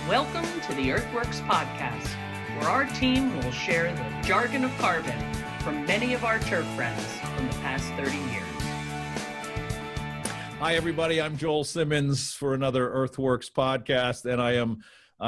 Welcome to the Earthworks Podcast, where our team will share the jargon of carbon from many of our turf friends from the past 30 years. Hi, everybody. I'm Joel Simmons for another Earthworks Podcast, and I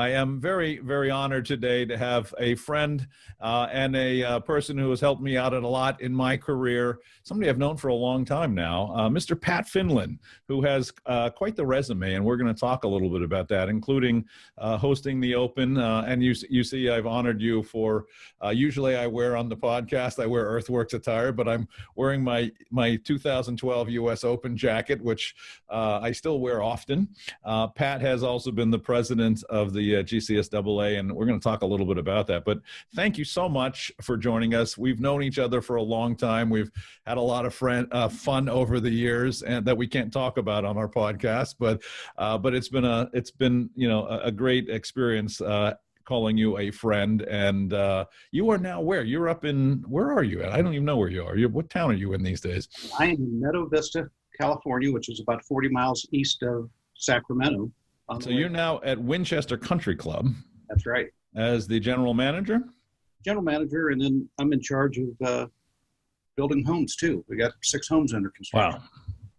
am very, very honored today to have a friend and a person who has helped me out a lot in my career, somebody I've known for a long time now, Mr. Pat Finland, who has quite the resume, and we're going to talk a little bit about that, including hosting the Open. And you see, I've honored you for, usually I wear on the podcast, I wear Earthworks attire, but I'm wearing my 2012 U.S. Open jacket, which I still wear often. Pat has also been the president of the Gcsaa, and we're going to talk a little bit about that. But thank you so much for joining us. We've known each other for a long time. We've had a lot of fun over the years, and that we can't talk about on our podcast. But it's been a great experience calling you a friend. And you are now where? You're up in, where are you at? I don't even know where you are. What town are you in these days? I am in Meadow Vista, California, which is about 40 miles east of Sacramento. So you're now at Winchester Country Club. That's right. As the general manager? General manager, and then I'm in charge of building homes, too. We got 6 homes under construction. Wow.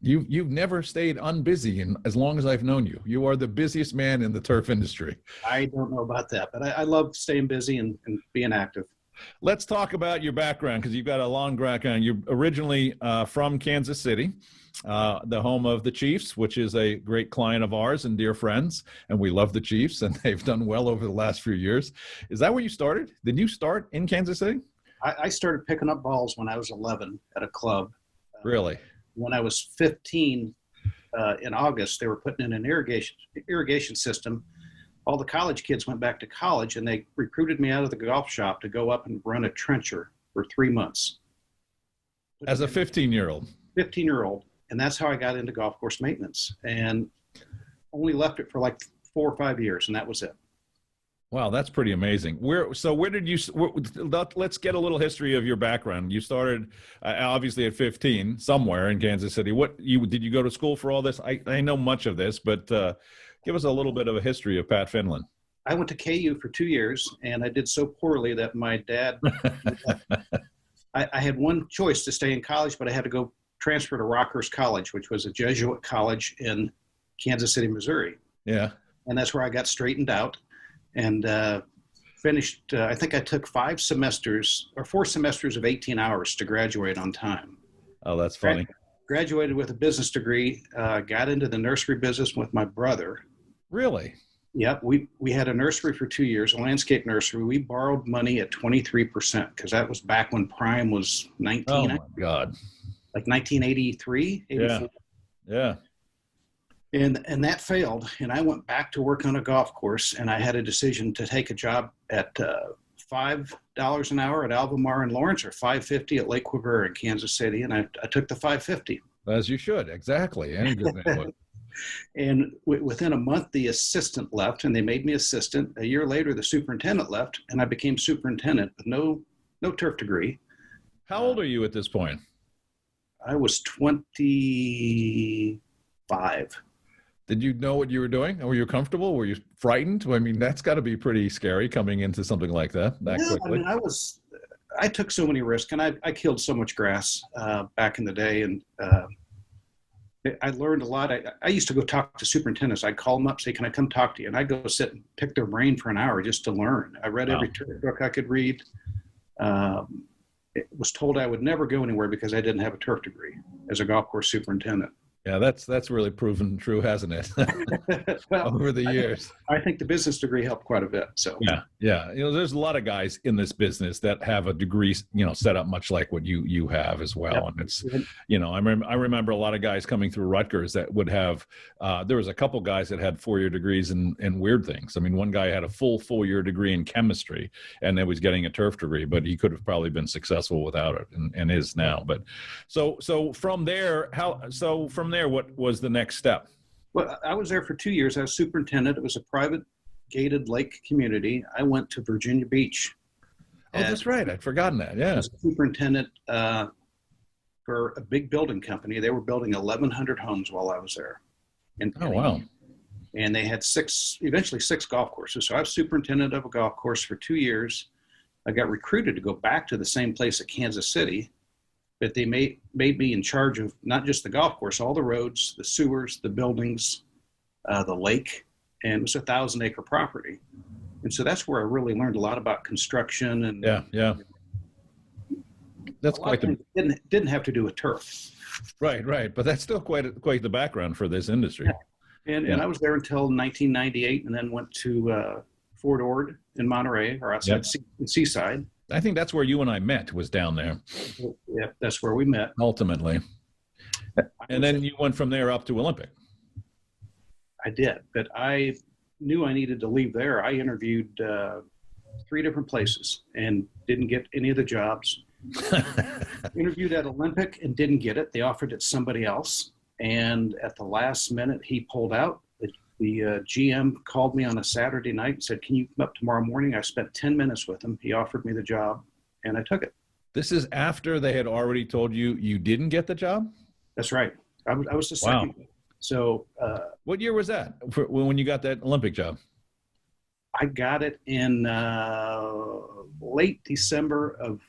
You've never stayed unbusy in as long as I've known you. You are the busiest man in the turf industry. I don't know about that, but I love staying busy and being active. Let's talk about your background, because you've got a long background. You're originally from Kansas City, the home of the Chiefs, which is a great client of ours and dear friends, and we love the Chiefs, and they've done well over the last few years. Is that where you started? Did you start in Kansas City? I started picking up balls when I was 11 at a club. Really? When I was 15, in August, they were putting in an irrigation system. All the college kids went back to college, and they recruited me out of the golf shop to go up and run a trencher for 3 months. As a 15-year-old? 15-year-old. And that's how I got into golf course maintenance, and only left it for like 4 or 5 years, and that was it. Wow, that's pretty amazing. Let's get a little history of your background. You started obviously at 15 somewhere in Kansas City. Did you go to school for all this? I know much of this, but give us a little bit of a history of Pat Finland. I went to KU for 2 years, and I did so poorly that my dad, I had one choice to stay in college, but I had to go transfer to Rockhurst College, which was a Jesuit college in Kansas City, Missouri. Yeah. And that's where I got straightened out and finished. I think I took 4 semesters of 18 hours to graduate on time. Oh, that's funny. Graduated with a business degree, got into the nursery business with my brother. Really? Yep. We had a nursery for 2 years, a landscape nursery. We borrowed money at 23% because that was back when prime was 19. Oh, my God. Like 1983, 84. Yeah. And that failed. And I went back to work on a golf course, and I had a decision to take a job at $5 an hour at Albemarle and Lawrence, or $5.50 at Lake Quivira in Kansas City. And I took the $5.50. As you should. Exactly. Any good man would. And within a month, the assistant left, and they made me assistant. A year later, the superintendent left, and I became superintendent with no turf degree. How old are you at this point? I was 25. Did you know what you were doing? Were you comfortable? Were you frightened? I mean, that's got to be pretty scary coming into something like that quickly. I mean, I took so many risks, and I killed so much grass back in the day, and I learned a lot. I used to go talk to superintendents. I'd call them up, say, "Can I come talk to you?" And I'd go sit and pick their brain for an hour just to learn. I read every turf book I could read. It was told I would never go anywhere because I didn't have a turf degree as a golf course superintendent. Yeah, that's really proven true, hasn't it? Well, over the years. I think the business degree helped quite a bit. So yeah. There's a lot of guys in this business that have a degree, set up much like what you have as well. Yep. And it's, I remember a lot of guys coming through Rutgers that would have. There was a couple guys that had 4-year degrees in weird things. I mean, one guy had a full 4-year degree in chemistry, and then was getting a turf degree, but he could have probably been successful without it, and is now. But so from there, what was the next step? Well, I was there for 2 years. I was superintendent. It was a private gated lake community. I went to Virginia Beach. Oh, that's right. I'd forgotten that. Yeah. I was superintendent for a big building company. They were building 1,100 homes while I was there. Oh, wow. and they had eventually six golf courses. So I was superintendent of a golf course for 2 years. I got recruited to go back to the same place at Kansas City, but they made me in charge of not just the golf course, all the roads, the sewers, the buildings, the lake, and it was a 1,000-acre property. And so that's where I really learned a lot about construction. And yeah. That's quite the didn't have to do with turf. Right. But that's still quite the background for this industry. Yeah. And I was there until 1998, and then went to Fort Ord in Monterey, or outside Seaside. I think that's where you and I met, was down there. Yeah, that's where we met. Ultimately. And then you went from there up to Olympic. I did, but I knew I needed to leave there. I interviewed 3 different places and didn't get any of the jobs. Interviewed at Olympic and didn't get it. They offered it to somebody else. And at the last minute, he pulled out. The GM called me on a Saturday night and said, "Can you come up tomorrow morning?" I spent 10 minutes with him. He offered me the job, and I took it. This is after they had already told you didn't get the job? That's right. I was the second. Wow. So what year was that when you got that Olympic job? I got it in late December of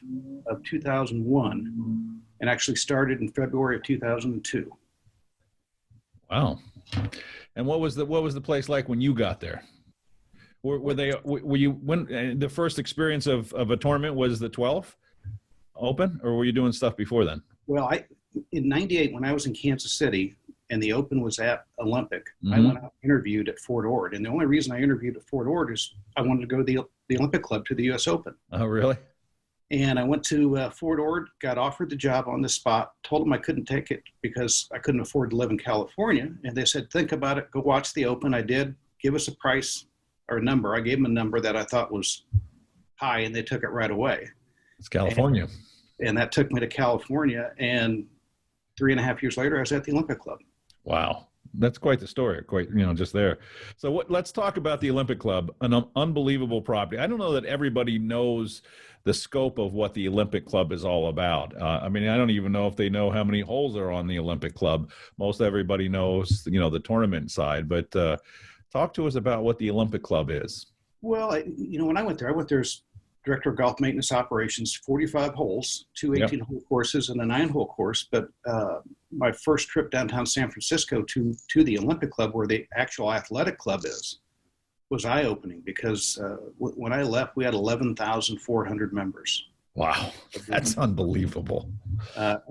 2001, and actually started in February of 2002. Wow. And what was the place like when you got there? Were you when the first experience of a tournament was the 12th Open, or were you doing stuff before then? Well, in '98 when I was in Kansas City and the Open was at Olympic, Mm-hmm. I went out and interviewed at Fort Ord, and the only reason I interviewed at Fort Ord is I wanted to go to the Olympic Club to the U.S. Open. Oh, really? And I went to Fort Ord, got offered the job on the spot, told them I couldn't take it because I couldn't afford to live in California. And they said, "Think about it, go watch the Open." I did. Give us a price or a number. I gave them a number that I thought was high, and they took it right away. It's California. And that took me to California. And 3.5 years later, I was at the Olympic Club. Wow. That's quite the story, just there. So let's talk about the Olympic Club, an unbelievable property. I don't know that everybody knows the scope of what the Olympic Club is all about. I don't even know if they know how many holes are on the Olympic Club. Most everybody knows, the tournament side, but talk to us about what the Olympic Club is. Well, when I went there as Director of Golf Maintenance Operations, 45 holes, 2 18-hole courses and a 9-hole course. But my first trip downtown San Francisco to the Olympic Club, where the actual athletic club is, was eye-opening because when I left, we had 11,400 members. Wow, that's unbelievable. And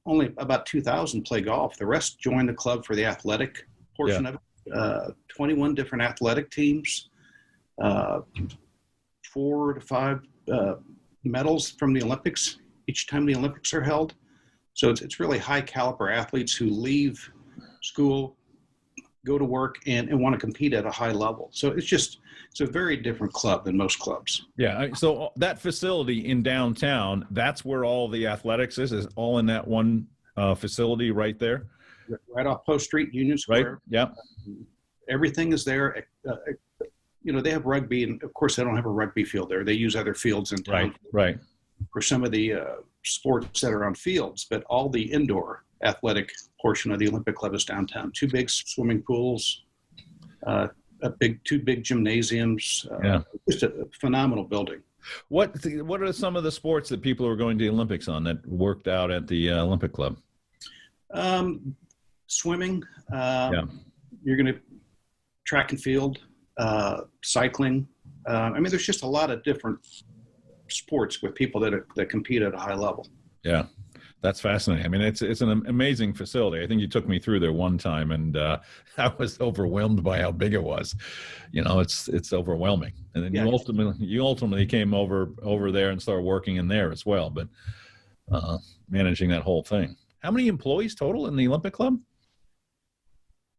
only about 2,000 play golf. The rest join the club for the athletic portion of it. 21 different athletic teams, 4 to 5 medals from the Olympics each time the Olympics are held. So it's really high caliber athletes who leave school, go to work, and want to compete at a high level. So it's a very different club than most clubs. Yeah. So that facility in downtown, that's where all the athletics is all in that one facility right there? Right off Post Street, Union Square. Right. Yeah. Everything is there. They have rugby, and of course they don't have a rugby field there. They use other fields in town. Right. For some of the sports that are on fields, but all the indoor athletic portion of the Olympic Club is downtown. 2 big swimming pools, 2 big gymnasiums. Just a phenomenal building. What are some of the sports that people who are going to the Olympics on that worked out at the Olympic Club? Swimming. You're going to track and field, cycling. There's just a lot of different sports with people that compete at a high level. Yeah. That's fascinating. It's an amazing facility. I think you took me through there one time, and I was overwhelmed by how big it was. It's overwhelming. And then you ultimately came over there and started working in there as well, but managing that whole thing. How many employees total in the Olympic Club?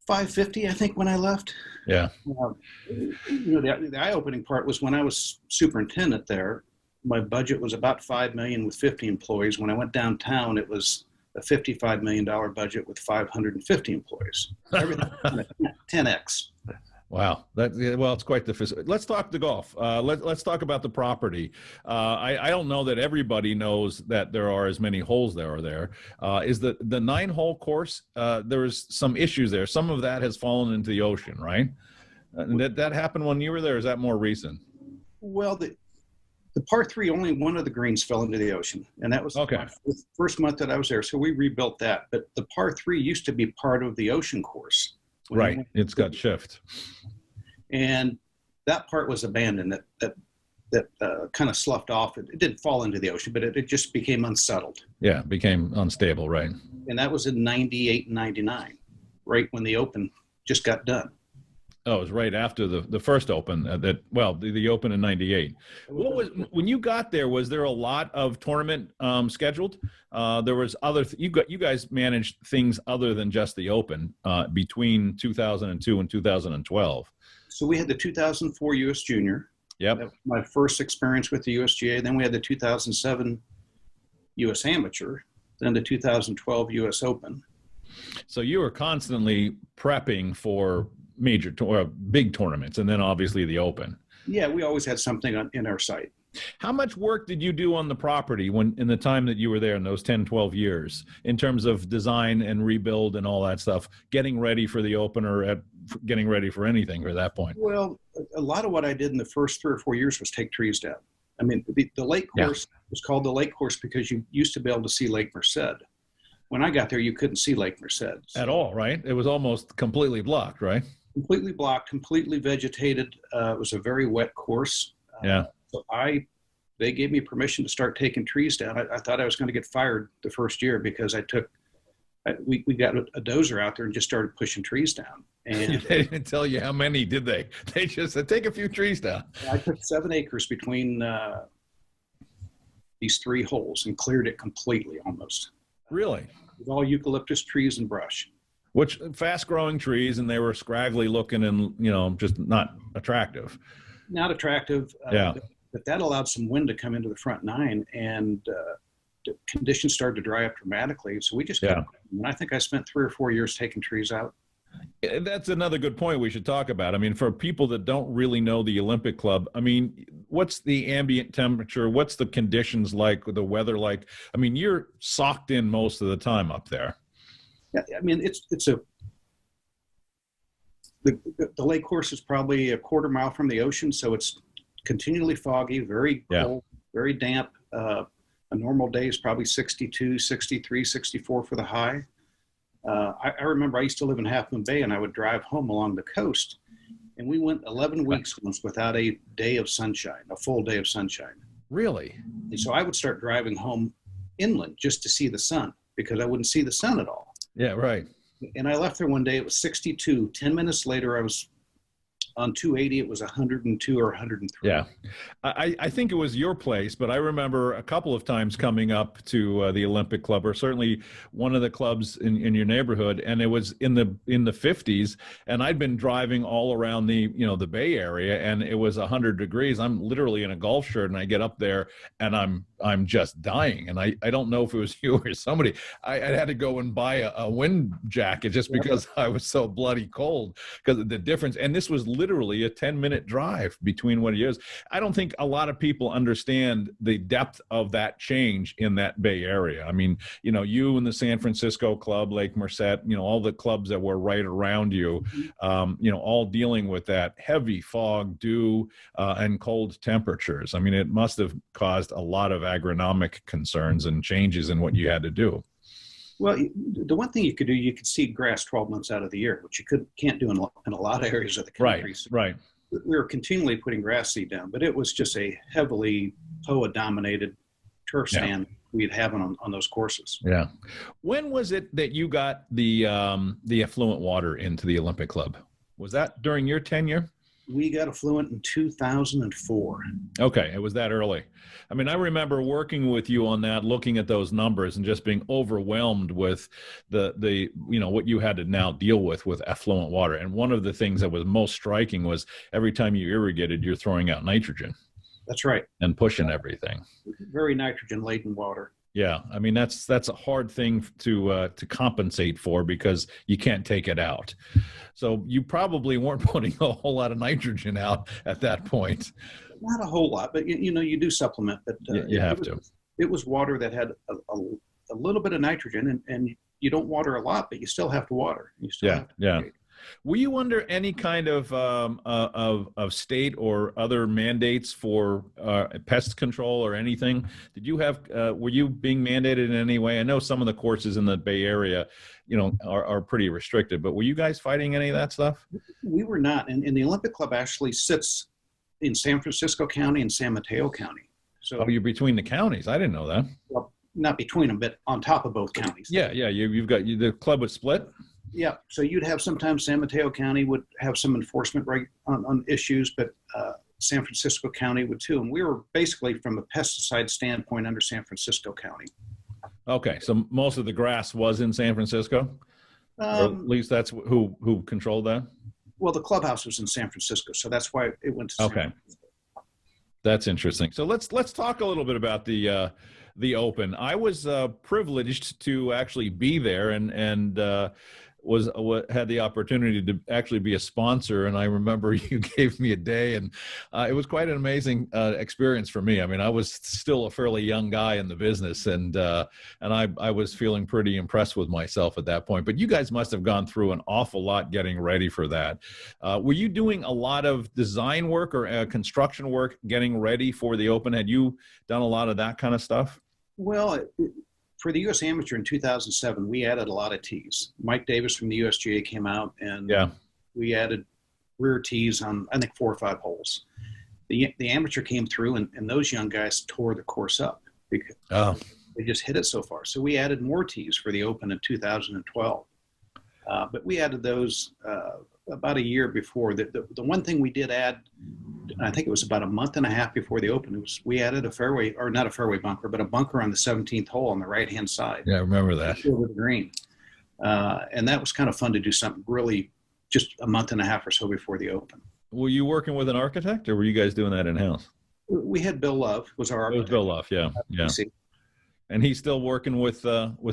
550, I think, when I left. Yeah. The eye-opening part was when I was superintendent there. My budget was about $5 million with 50 employees. When I went downtown, it was a $55 million budget with 550 employees. Everything 10x. Wow. Well, it's quite the facility. Let's talk the golf. Let's talk about the property. I don't know that everybody knows that there are as many holes there are there. Is the 9-hole course, there was some issues there. Some of that has fallen into the ocean, right? And that happened when you were there. Or is that more recent? Well, the par 3, only one of the greens fell into the ocean, and that was Okay. my first month that I was there. So we rebuilt that. But the par 3 used to be part of the ocean course. Right. It's got shift. And that part was abandoned. That kind of sloughed off. It didn't fall into the ocean, but it just became unsettled. Yeah, became unstable, right? And that was in 98 and 99, right when the Open just got done. Oh, it was right after the first Open. The Open in '98. When you got there? Was there a lot of tournament scheduled? There was other. You guys managed things other than just the Open between 2002 and 2012. So we had the 2004 U.S. Junior. Yep. That was my first experience with the USGA. Then we had the 2007 U.S. Amateur. Then the 2012 U.S. Open. So you were constantly prepping for big tournaments, and then obviously the Open. Yeah, we always had something in our sight. How much work did you do on the property in the time that you were there in those 10, 12 years in terms of design and rebuild and all that stuff, getting ready for the Open or getting ready for anything at that point? Well, a lot of what I did in the first 3 or 4 years was take trees down. I mean, the lake course was called the lake course because you used to be able to see Lake Merced. When I got there, you couldn't see Lake Merced. At all, right? It was almost completely blocked, right? Completely blocked, completely vegetated. It was a very wet course. Yeah. So they gave me permission to start taking trees down. I thought I was going to get fired the first year because we got a dozer out there and just started pushing trees down. And they didn't tell you how many, did they? They just said, take a few trees down. I took 7 acres between these 3 holes and cleared it completely almost. Really? With all eucalyptus trees and brush. Which fast-growing trees, and they were scraggly looking and, just not attractive. Not attractive. Yeah. But that allowed some wind to come into the front 9, and the conditions started to dry up dramatically. So we just kept going. And I think I spent 3 or 4 years taking trees out. That's another good point we should talk about. I mean, for people that don't really know the Olympic Club, I mean, what's the ambient temperature? What's the conditions like, the weather like? I mean, you're socked in most of the time up there. Yeah, I mean, the lake course is probably a quarter mile from the ocean, so it's continually foggy, very cold, very damp. A normal day is probably 62, 63, 64 for the high. I remember I used to live in Half Moon Bay, and I would drive home along the coast, and we went 11 weeks once without a day of sunshine, a full day of sunshine. Really? And so I would start driving home inland just to see the sun because I wouldn't see the sun at all. Yeah, right. And I left there one day, it was 62. 10 minutes later, I was on 280, it was 102 or 103. Yeah. I think it was your place, but I remember a couple of times coming up to the Olympic Club, or certainly one of the clubs in your neighborhood, and it was in the 50s, and I'd been driving all around the Bay Area, and it was 100 degrees. I'm literally in a golf shirt, and I get up there, and I'm just dying. And I don't know if it was you or somebody. I had to go and buy a wind jacket just because I was so bloody cold because of the difference. And this was literally a 10-minute drive between what it is. I don't think a lot of people understand the depth of that change in that Bay Area. I mean, you and the San Francisco Club, Lake Merced, all the clubs that were right around you, all dealing with that heavy fog, dew, and cold temperatures. I mean, it must have caused a lot of agronomic concerns and changes in what you had to do. Well, the one thing you could do, you could seed grass 12 months out of the year, which you can't do in a lot of areas of the country. Right. We were continually putting grass seed down, but it was just a heavily POA-dominated turf stand we'd have on those courses. Yeah. When was it that you got the effluent water into the Olympic Club? Was that during your tenure? We got affluent in 2004. Okay, it was that early. I mean, I remember working with you on that, looking at those numbers and just being overwhelmed with the what you had to now deal with effluent water. And one of the things that was most striking was every time you irrigated, you're throwing out nitrogen. That's right. And pushing everything. Very nitrogen-laden water. Yeah, I mean that's a hard thing to compensate for because you can't take it out. So you probably weren't putting a whole lot of nitrogen out at that point. Not a whole lot, but you do supplement. But You have to. It was water that had a little bit of nitrogen, and you don't water a lot, but you still have to water. You still have to irrigate. Were you under any kind of state or other mandates for pest control or anything? Did you have? Were you being mandated in any way? I know some of the courses in the Bay Area, are pretty restricted. But were you guys fighting any of that stuff? We were not, and the Olympic Club actually sits in San Francisco County and San Mateo County. So you're between the counties. I didn't know that. Well, not between them, but on top of both counties. Yeah. You've got the club was split. Yeah, so you'd have sometimes San Mateo County would have some enforcement on issues, but San Francisco County would too. And we were basically, from a pesticide standpoint, under San Francisco County. Okay, so most of the grass was in San Francisco? Or at least that's who controlled that? Well, the clubhouse was in San Francisco, so that's why it went to San Francisco. That's interesting. So let's talk a little bit about the Open. I was privileged to actually be there and had the opportunity to actually be a sponsor, and I remember you gave me a day, and it was quite an amazing experience for me. I mean, I was still a fairly young guy in the business, and I was feeling pretty impressed with myself at that point. But you guys must have gone through an awful lot getting ready for that. Were you doing a lot of design work or construction work getting ready for the Open? Had you done a lot of that kind of stuff? Well, for the U.S. Amateur in 2007, we added a lot of tees. Mike Davis from the USGA came out, and we added rear tees on, I think, 4 or 5 holes. The Amateur came through, and those young guys tore the course up because they just hit it so far. So we added more tees for the Open in 2012. But we added those about a year before. The one thing we did add, I think it was about a month and a half before the Open, we added a fairway, or not a fairway bunker, but a bunker on the 17th hole on the right-hand side. Yeah, I remember that. Over the green. And that was kind of fun to do something really just a month and a half or so before the Open. Were you working with an architect, or were you guys doing that in-house? We had Bill Love, was our architect. It was Bill Love, yeah. And he's still working with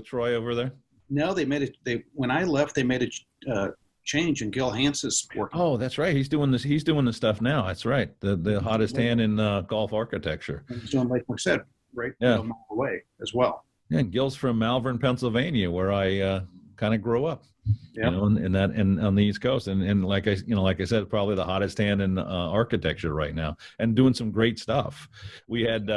Troy over there? No, when I left, they made a change, and Gil Hance's working. Oh, that's right. He's doing this. He's doing the stuff now. That's right. The hottest hand in golf architecture. And he's doing Lake Merced, right? A mile away as well. Yeah, and Gil's from Malvern, Pennsylvania, where I kind of grew up. Yep. On the East Coast, and like I said, probably the hottest hand in architecture right now, and doing some great stuff. We had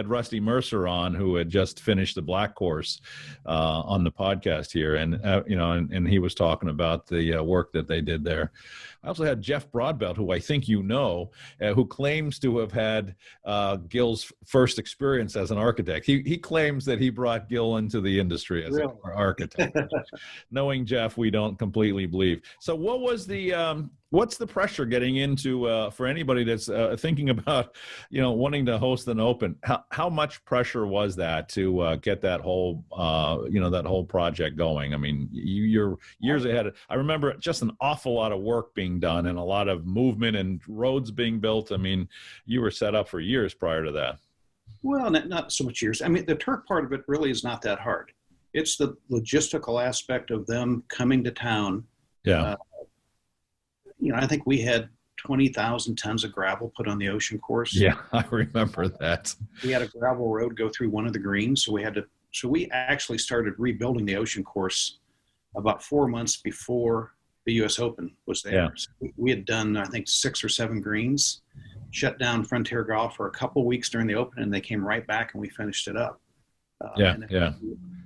Rusty Mercer on, who had just finished the Black course on the podcast here, and and he was talking about the work that they did there. I also had Jeff Broadbelt, who I think who claims to have had Gil's first experience as an architect. He claims that he brought Gil into the industry as an architect. Knowing Jeff, we don't completely believe. So what was what's the pressure getting into for anybody that's thinking about wanting to host an Open? How much pressure was that to get that whole that whole project going? I mean, you're years ahead. I remember just an awful lot of work being done and a lot of movement and roads being built. I mean, you were set up for years prior to that. Well, not so much years. I mean, the turf part of it really is not that hard. It's the logistical aspect of them coming to town. Yeah. I think we had 20,000 tons of gravel put on the ocean course. Yeah, I remember that. We had a gravel road go through one of the greens, so we actually started rebuilding the ocean course about 4 months before the U.S. Open was there. Yeah. So we had done, I think, 6 or 7 greens, shut down Frontier Golf for a couple of weeks during the Open, and they came right back and we finished it up.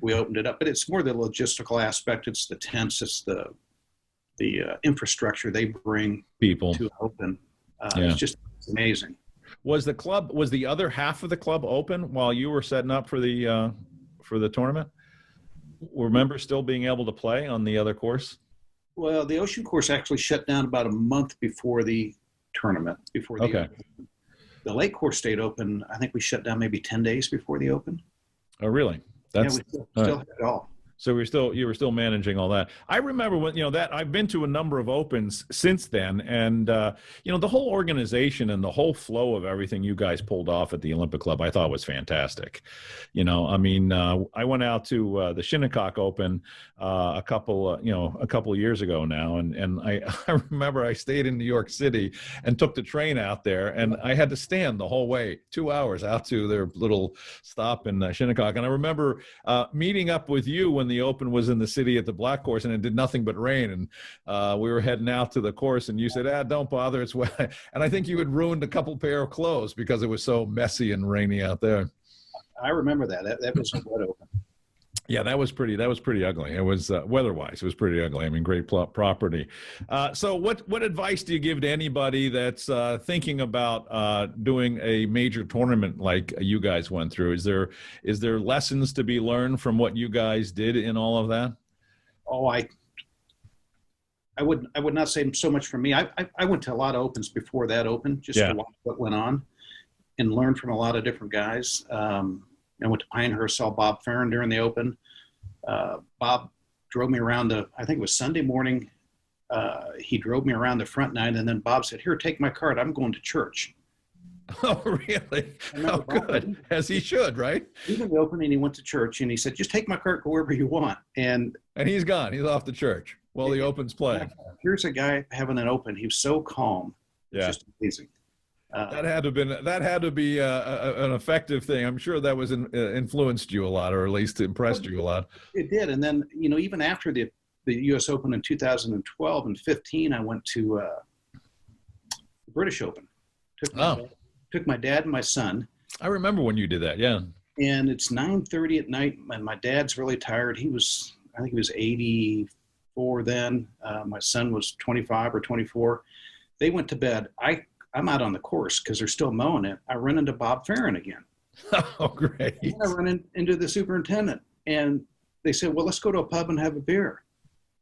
We opened it up, but it's more the logistical aspect. It's the tents. It's the infrastructure they bring people to Open. It's amazing. Was the other half of the club open while you were setting up for the tournament? Were members still being able to play on the other course? Well, the ocean course actually shut down about a month before the tournament. The lake course stayed open. I think we shut down maybe 10 days before the Open. Oh, really? We still had it all. So you were still managing all that. I remember when, that I've been to a number of opens since then. And, the whole organization and the whole flow of everything you guys pulled off at the Olympic Club, I thought was fantastic. I went out to the Shinnecock Open a couple of years ago now. And I remember I stayed in New York City and took the train out there, and I had to stand the whole way, 2 hours out to their little stop in Shinnecock. And I remember meeting up with you when the Open was in the city at the Black Course, and it did nothing but rain. And we were heading out to the course, and you said, don't bother, it's wet. And I think you had ruined a couple pair of clothes because it was so messy and rainy out there. I remember that. That was a wet Open. Yeah, that was pretty ugly. It was weather-wise, it was pretty ugly. I mean, great property. So what advice do you give to anybody that's thinking about doing a major tournament like you guys went through? Is there lessons to be learned from what you guys did in all of that? Oh, I would not say so much for me. I went to a lot of Opens before that Open, just to watch what went on and learn from a lot of different guys. I went to Pinehurst, saw Bob Farron during the Open. Bob drove me around I think it was Sunday morning. He drove me around the front nine, and then Bob said, "Here, take my card. I'm going to church." Oh, really? Oh, good. As he should, right? Even the Open, and he went to church, and he said, "Just take my card, go wherever you want." And he's gone. He's off to church while the Open's playing. Here's a guy having an Open. He was so calm. It's just amazing. That had to be an effective thing. I'm sure that was influenced you a lot, or at least impressed you a lot. It did. And then, even after the U.S. Open in 2012 and 15, I went to the British Open. Took my dad and my son. I remember when you did that, yeah. And it's 9:30 at night, and my dad's really tired. I think he was 84 then. My son was 25 or 24. They went to bed. I'm out on the course because they're still mowing it. I run into Bob Farron again. Oh, great. And I run into the superintendent, and they said, "Well, let's go to a pub and have a beer."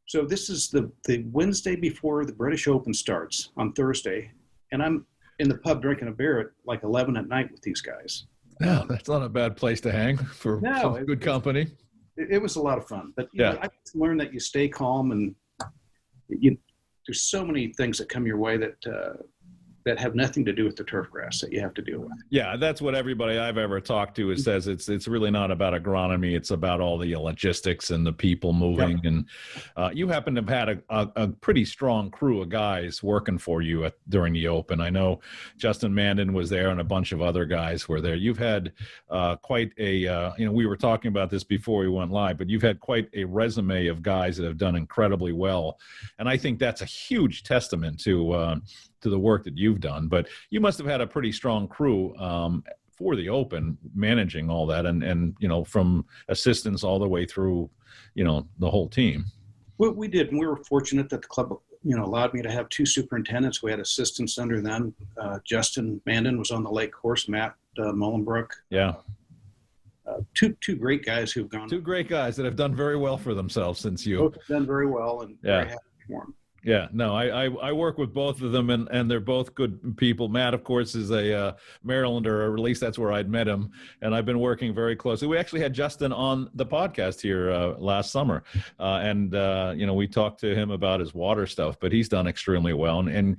So this is the Wednesday before the British Open starts on Thursday, and I'm in the pub drinking a beer at like 11 at night with these guys. No, that's not a bad place to hang for some good company. It was a lot of fun. But I learned that you stay calm, and there's so many things that come your way that have nothing to do with the turf grass that you have to deal with. Yeah, that's what everybody I've ever talked to says. It's really not about agronomy. It's about all the logistics and the people moving. Yep. And you happen to have had a pretty strong crew of guys working for you during the Open. I know Justin Mandan was there and a bunch of other guys were there. You've had quite a, we were talking about this before we went live, but you've had quite a resume of guys that have done incredibly well. And I think that's a huge testament to the work that you've done. But you must have had a pretty strong crew for the Open, managing all that, and from assistants all the way through, the whole team. Well, we did, and we were fortunate that the club, allowed me to have two superintendents. We had assistants under them. Justin Mandan was on the lake course, Matt Mullenbrook. Yeah. Two great guys who've gone. Two great guys that have done very well for themselves since you. Both have done very well, and very happy for them. Yeah, no, I work with both of them, and they're both good people. Matt, of course, is a Marylander, or at least that's where I'd met him, and I've been working very closely. We actually had Justin on the podcast here last summer, and we talked to him about his water stuff, but he's done extremely well, and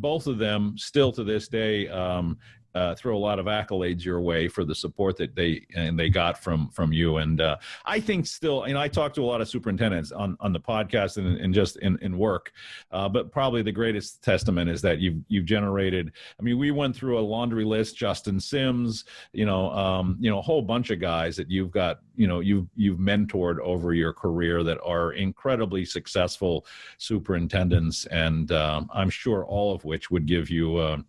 both of them still to this day throw a lot of accolades your way for the support that they got from you. And I think still, I talk to a lot of superintendents on the podcast and just in work, but probably the greatest testament is that you've generated. I mean, we went through a laundry list: Justin Sims, a whole bunch of guys that you've got, you've mentored over your career that are incredibly successful superintendents, and I'm sure all of which would give you a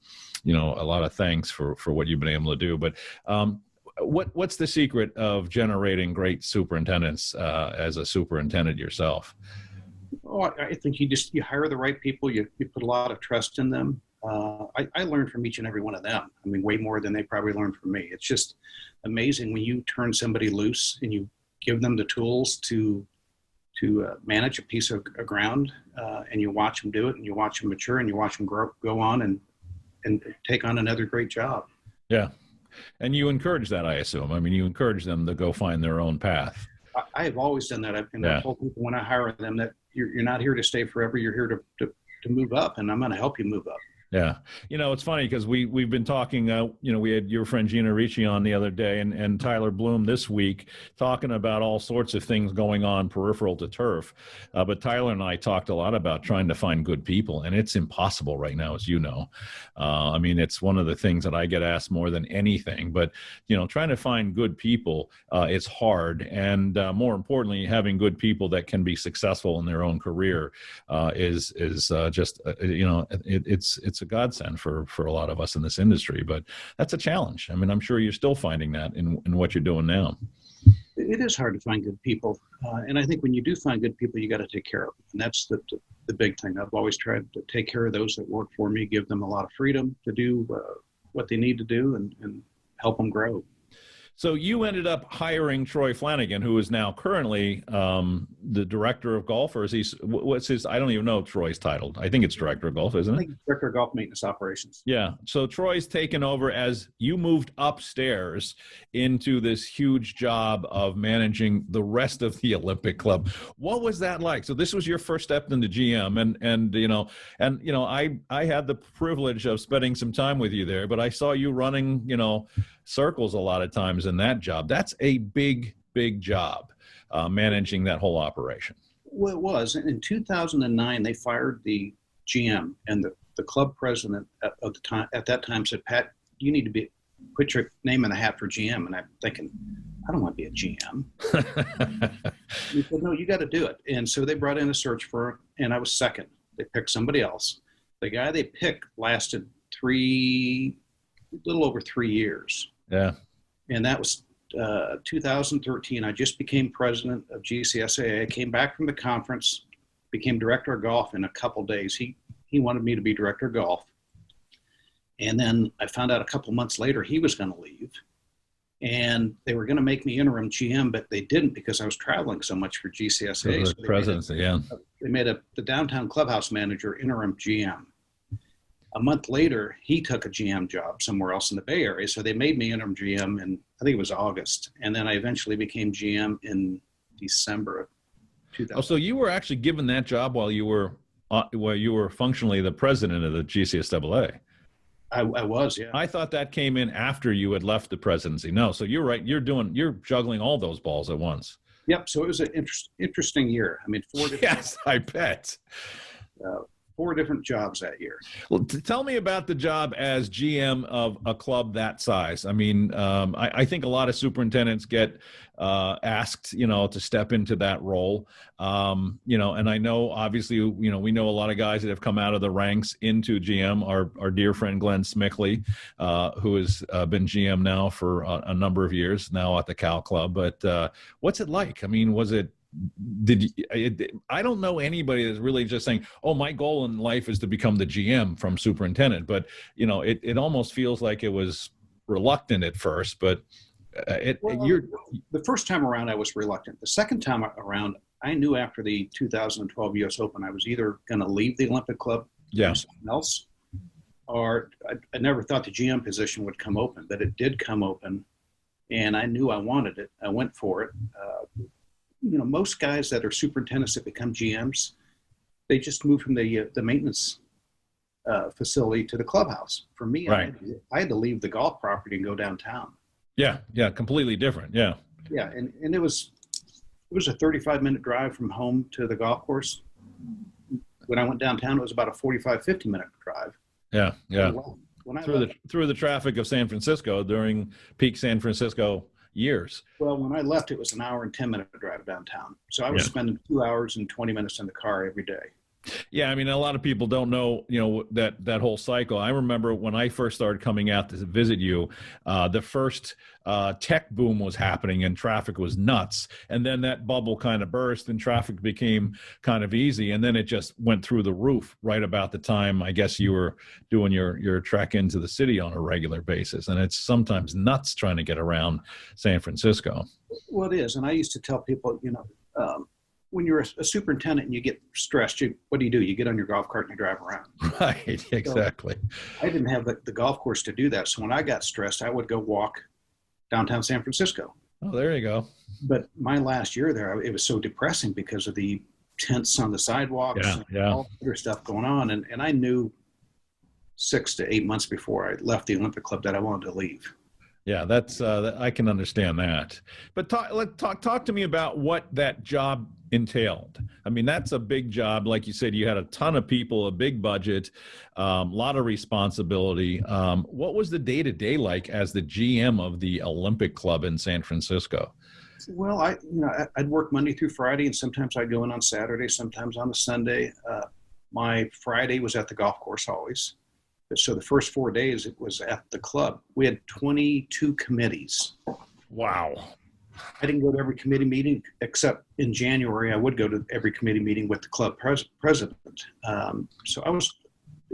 lot of thanks for what you've been able to do. But what's the secret of generating great superintendents as a superintendent yourself? Oh, I think you hire the right people. You put a lot of trust in them. I learned from each and every one of them. I mean, way more than they probably learned from me. It's just amazing when you turn somebody loose and you give them the tools to manage a piece of ground, and you watch them do it, and you watch them mature, and you watch them go on and take on another great job. Yeah. And you encourage that, I assume. I mean, you encourage them to go find their own path. I have always done that. I've told people when I hire them that you're not here to stay forever. You're here to move up, and I'm going to help you move up. Yeah. It's funny because we've been talking, we had your friend Gina Ricci on the other day and Tyler Bloom this week talking about all sorts of things going on peripheral to turf. But Tyler and I talked a lot about trying to find good people, and it's impossible right now, as you know. It's one of the things that I get asked more than anything, but, trying to find good people, it's hard. And more importantly, having good people that can be successful in their own career is just, it's a godsend for a lot of us in this industry, but that's a challenge. I'm sure you're still finding that in what you're doing now. It is hard to find good people. And I think when you do find good people, you got to take care of them. And that's the big thing. I've always tried to take care of those that work for me, give them a lot of freedom to do what they need to do and help them grow. So you ended up hiring Troy Flanagan, who is now currently the director of golf, or is he? What's his? I don't even know Troy's title. I think it's director of golf, isn't it? I think it's director of golf maintenance operations. Yeah. So Troy's taken over as you moved upstairs into this huge job of managing the rest of the Olympic Club. What was that like? So this was your first step into GM, and I had the privilege of spending some time with you there, but I saw you running, circles a lot of times in that job. That's a big job, managing that whole operation. Well, it was. In 2009, they fired the GM, and the club president at that time said, "Pat, you need to put your name in the hat for GM." And I'm thinking, I don't want to be a GM. He said, "No, you got to do it." And so they brought in a search firm, and I was second. They picked somebody else. The guy they picked lasted a little over 3 years. Yeah. And that was 2013. I just became president of Gcsaa. I came back from the conference, became director of golf in a couple days. He wanted me to be director of golf. And then I found out a couple months later he was going to leave. And they were going to make me interim GM, but they didn't because I was traveling so much for Gcsaa. So presidency, yeah. They made the downtown clubhouse manager interim GM. A month later, he took a GM job somewhere else in the Bay Area. So they made me interim GM in, I think it was August. And then I eventually became GM in December of 2000. Oh, so you were actually given that job while you were functionally the president of the GCSAA. I was, yeah. I thought that came in after you had left the presidency. No, so you're right. You're juggling all those balls at once. Yep. So it was an interesting year. 4 different. Yes, I bet. 4 different jobs that year. Well, tell me about the job as GM of a club that size. I think a lot of superintendents get asked, to step into that role. And I know, obviously, we know a lot of guys that have come out of the ranks into GM. Our dear friend Glenn Smickley, who has been GM now for a number of years now at the Cal Club. But what's it like? Was it? I don't know anybody that's really just saying, "Oh, my goal in life is to become the GM from superintendent." But it almost feels like it was reluctant at first. But the first time around, I was reluctant. The second time around, I knew after the 2012 U.S. Open, I was either going to leave the Olympic Club, do something else, or I never thought the GM position would come open, but it did come open, and I knew I wanted it. I went for it. Most guys that are superintendents that become GMs, they just move from the maintenance facility to the clubhouse. For me, right. I had to leave the golf property and go downtown. Yeah, completely different. Yeah. Yeah, and it was a 35-minute drive from home to the golf course. When I went downtown, it was about a 50-minute drive. Yeah. When I through the traffic of San Francisco during peak San Francisco years. Well, when I left, it was an hour and 10-minute drive downtown. So I was spending 2 hours and 20 minutes in the car every day. Yeah, a lot of people don't know, that whole cycle. I remember when I first started coming out to visit you, the first tech boom was happening and traffic was nuts. And then that bubble kind of burst and traffic became kind of easy. And then it just went through the roof right about the time, I guess, you were doing your trek into the city on a regular basis. And it's sometimes nuts trying to get around San Francisco. Well, it is. And I used to tell people, when you're a superintendent and you get stressed, what do? You get on your golf cart and you drive around. Right, exactly. So I didn't have the golf course to do that. So when I got stressed, I would go walk downtown San Francisco. Oh, there you go. But my last year there, it was so depressing because of the tents on the sidewalks and all the other stuff going on. And I knew 6 to 8 months before I left the Olympic Club that I wanted to leave. Yeah, that's I can understand that. But talk to me about what that job entailed. I mean, that's a big job. Like you said, you had a ton of people, a big budget, a lot of responsibility. What was the day-to-day like as the GM of the Olympic Club in San Francisco? Well, I'd work Monday through Friday, and sometimes I'd go in on Saturday, sometimes on a Sunday. My Friday was at the golf course always. So the first 4 days it was at the club. We had 22 committees. Wow. I didn't go to every committee meeting, except in January, I would go to every committee meeting with the club president. So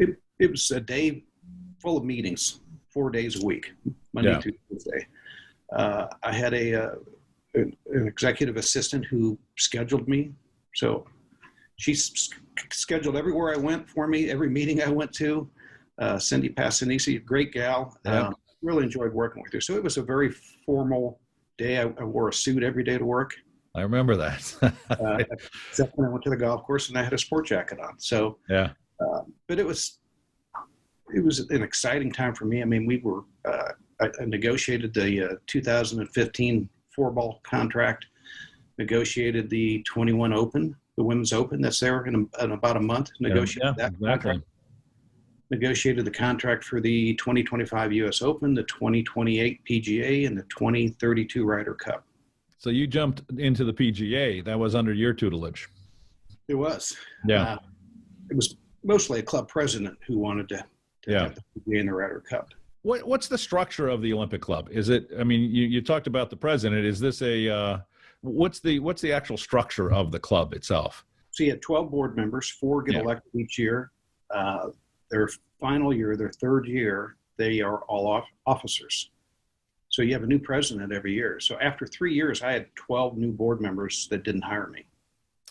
it was a day full of meetings, 4 days a week, Monday through Tuesday. I had an executive assistant who scheduled me. So she scheduled everywhere I went for me, every meeting I went to. Cindy Passanisi, great gal. Really enjoyed working with her. So it was a very formal day. I wore a suit every day to work. I remember that. Except when I went to the golf course and I had a sport jacket on. So yeah, but it was an exciting time for me. I mean, I negotiated the 2015 4-ball contract, negotiated the 21 Open, the Women's Open that's there in about a month. Negotiated that contract. Negotiated the contract for the 2025 U.S. Open, the 2028 PGA, and the 2032 Ryder Cup. So you jumped into the PGA. That was under your tutelage. It was. Yeah. It was mostly a club president who wanted to have the PGA and the Ryder Cup. What's the structure of the Olympic Club? Is it? I mean, you talked about the president. Is this what's the actual structure of the club itself? So you had 12 board members. 4 get elected each year. Their final year, their third year, they are all officers. So you have a new president every year. So after 3 years, I had 12 new board members that didn't hire me.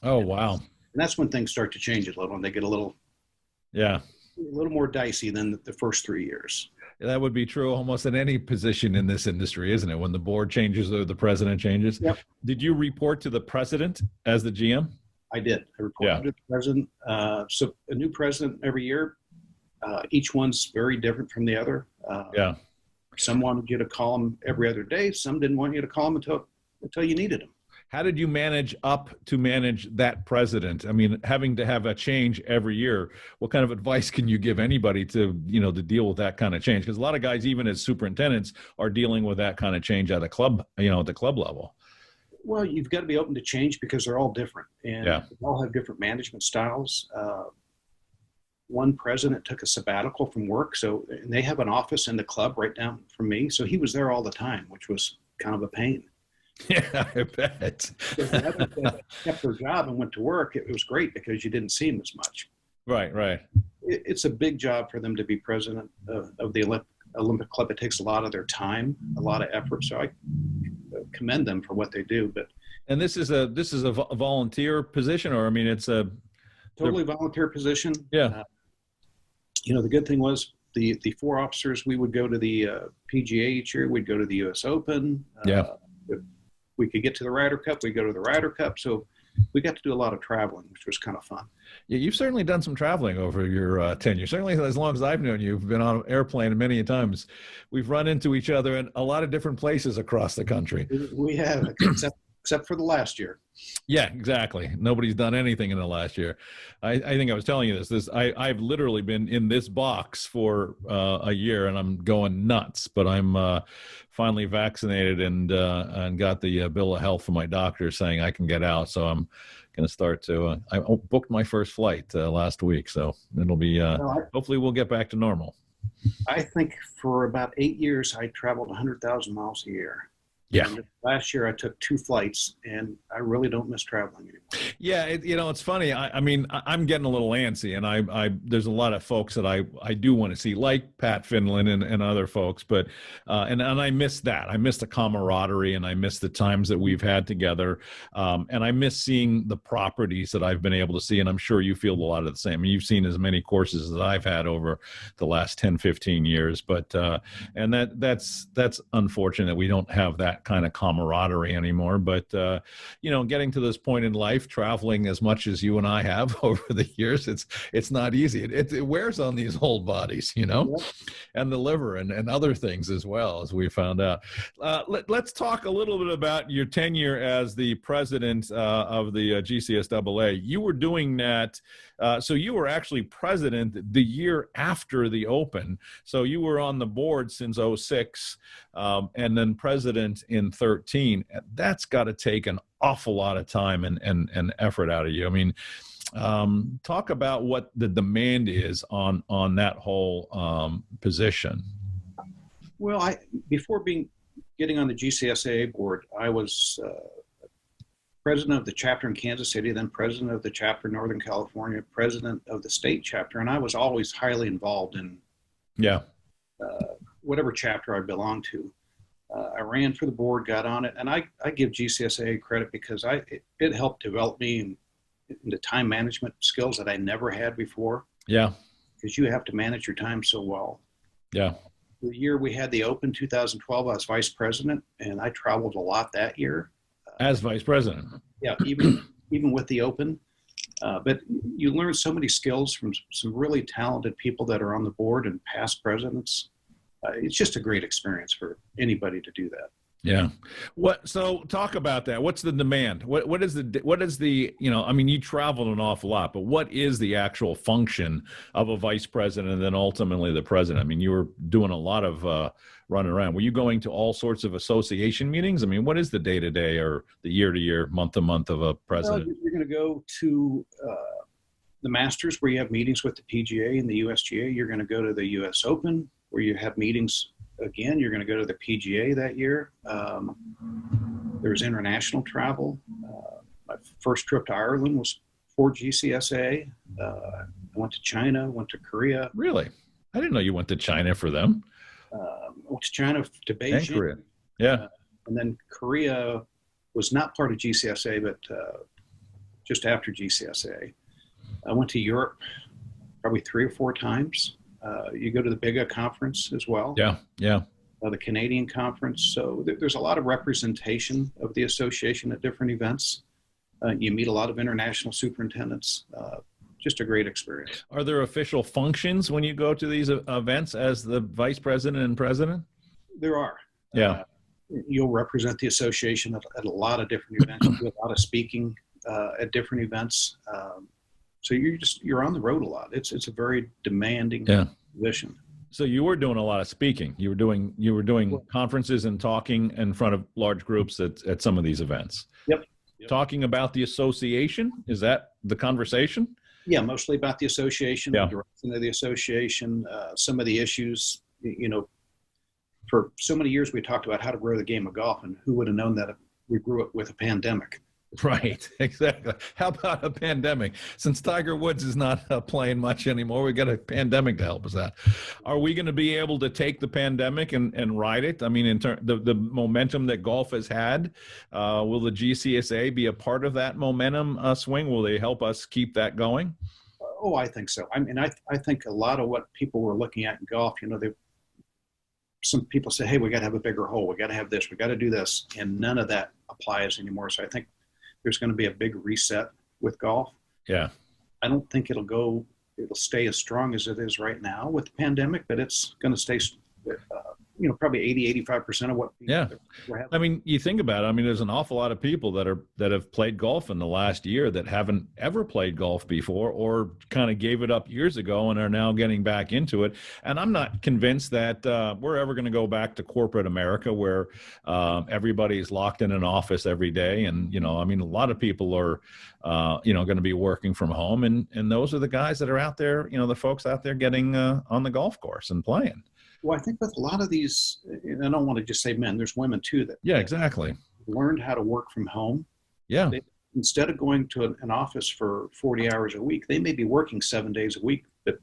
Oh, wow. And that's when things start to change a little, and they get a little more dicey than the first 3 years. That would be true almost in any position in this industry, isn't it? When the board changes or the president changes. Yep. Did you report to the president as the GM? I did. I reported to the president. So a new president every year. Each one's very different from the other. Some wanted you to call them every other day. Some didn't want you to call them until you needed them. How did you manage that president? I mean, having to have a change every year, what kind of advice can you give anybody to deal with that kind of change? Because a lot of guys, even as superintendents, are dealing with that kind of change at a club, at the club level. Well, you've got to be open to change because they're all different, and they all have different management styles. One president took a sabbatical from work, and they have an office in the club right down from me. So he was there all the time, which was kind of a pain. Yeah, I bet. If the others that kept their job and went to work, it was great because you didn't see them as much. Right. It's a big job for them to be president of the Olympic Club. It takes a lot of their time, a lot of effort. So I commend them for what they do. And this is a volunteer position, or I mean, it's a totally volunteer position. Yeah. The good thing was the 4 officers, we would go to the PGA each year. We'd go to the U.S. Open. If we could get to the Ryder Cup, we'd go to the Ryder Cup. So we got to do a lot of traveling, which was kind of fun. Yeah, you've certainly done some traveling over your tenure. Certainly as long as I've known you, you've been on an airplane many times. We've run into each other in a lot of different places across the country. We have, except for the last year. Yeah, exactly. Nobody's done anything in the last year. I think I was telling you this. I've literally been in this box for a year, and I'm going nuts. But I'm finally vaccinated and got the bill of health from my doctor saying I can get out. So I'm going to start to. I booked my first flight last week, so it'll be. Hopefully, we'll get back to normal. I think for about 8 years, I traveled 100,000 miles a year. Yeah. And last year I took 2 flights, and I really don't miss traveling anymore. Yeah, it's funny. I mean, I'm getting a little antsy, and there's a lot of folks that I do want to see, like Pat Finland and other folks, but and I miss that. I miss the camaraderie, and I miss the times that we've had together, and I miss seeing the properties that I've been able to see, and I'm sure you feel a lot of the same. I mean, you've seen as many courses as I've had over the last 10, 15 years, but and that's unfortunate we don't have that that kind of camaraderie anymore. But, getting to this point in life, traveling as much as you and I have over the years, it's not easy. It wears on these old bodies, and the liver and other things as well, as we found out. Let's talk a little bit about your tenure as the president of the GCSAA. You were doing that. So you were actually president the year after the Open. So you were on the board since 06, and then president in 13. That's got to take an awful lot of time and effort out of you. I mean, talk about what the demand is on that whole position. Well, before getting on the GCSAA board, I was president of the chapter in Kansas City, then president of the chapter in Northern California, president of the state chapter, and I was always highly involved in whatever chapter I belonged to. I ran for the board, got on it, and I give GCSAA credit because it helped develop me into time management skills that I never had before. Yeah. Because you have to manage your time so well. Yeah. The year we had the Open, 2012, I was vice president, and I traveled a lot that year. As vice president. Yeah, even with the Open. But you learn so many skills from some really talented people that are on the board and past presidents. It's just a great experience for anybody to do that. Yeah. So talk about that. What's the demand? What is the, I mean, you traveled an awful lot, but what is the actual function of a vice president and then ultimately the president? I mean, you were doing a lot of running around. Were you going to all sorts of association meetings? I mean, what is the day-to-day or the year-to-year, month-to-month of a president? Well, you're going to go to the Masters, where you have meetings with the PGA and the USGA. You're going to go to the US Open, where you have meetings. Again, you're going to go to the PGA that year. There was international travel. My first trip to Ireland was for GCSAA. I went to China, went to Korea. Really? I didn't know you went to China for them. I went to China, to Beijing. And Korea. Yeah. And then Korea was not part of GCSAA, but just after GCSAA. I went to Europe probably 3 or 4 times. You go to the BIGA conference as well. Yeah, yeah. The Canadian conference. So there's a lot of representation of the association at different events. You meet a lot of international superintendents. Just a great experience. Are there official functions when you go to these events as the vice president and president? There are. Yeah. You'll represent the association at a lot of different events. You do a lot of speaking at different events. So you're on the road a lot. It's a very demanding position. So you were doing a lot of speaking. You were doing conferences and talking in front of large groups at some of these events. Yep. Talking about the association, is that the conversation? Yeah, mostly about the association, the direction of the association, some of the issues. For so many years we talked about how to grow the game of golf, and who would have known that we grew it with a pandemic. Right, exactly. How about a pandemic? Since Tiger Woods is not playing much anymore, we got a pandemic to help us out. Are we going to be able to take the pandemic and ride it? I mean, in the momentum that golf has had, will the GCSA be a part of that momentum swing? Will they help us keep that going? Oh, I think so. I mean, I think a lot of what people were looking at in golf, some people say, hey, we got to have a bigger hole. We got to have this. We got to do this. And none of that applies anymore. So I think there's going to be a big reset with golf. Yeah. I don't think it'll stay as strong as it is right now with the pandemic, but it's going to stay, probably 80-85% of what we're having. I mean, you think about it. I mean, there's an awful lot of people that have played golf in the last year that haven't ever played golf before, or kind of gave it up years ago and are now getting back into it. And I'm not convinced that we're ever going to go back to corporate America where everybody's locked in an office every day. And, I mean, a lot of people are, going to be working from home. And those are the guys that are out there, the folks out there getting on the golf course and playing. Well, I think with a lot of these, and I don't want to just say men, there's women too that exactly learned how to work from home. Yeah. Instead of going to an office for 40 hours a week, they may be working 7 days a week, but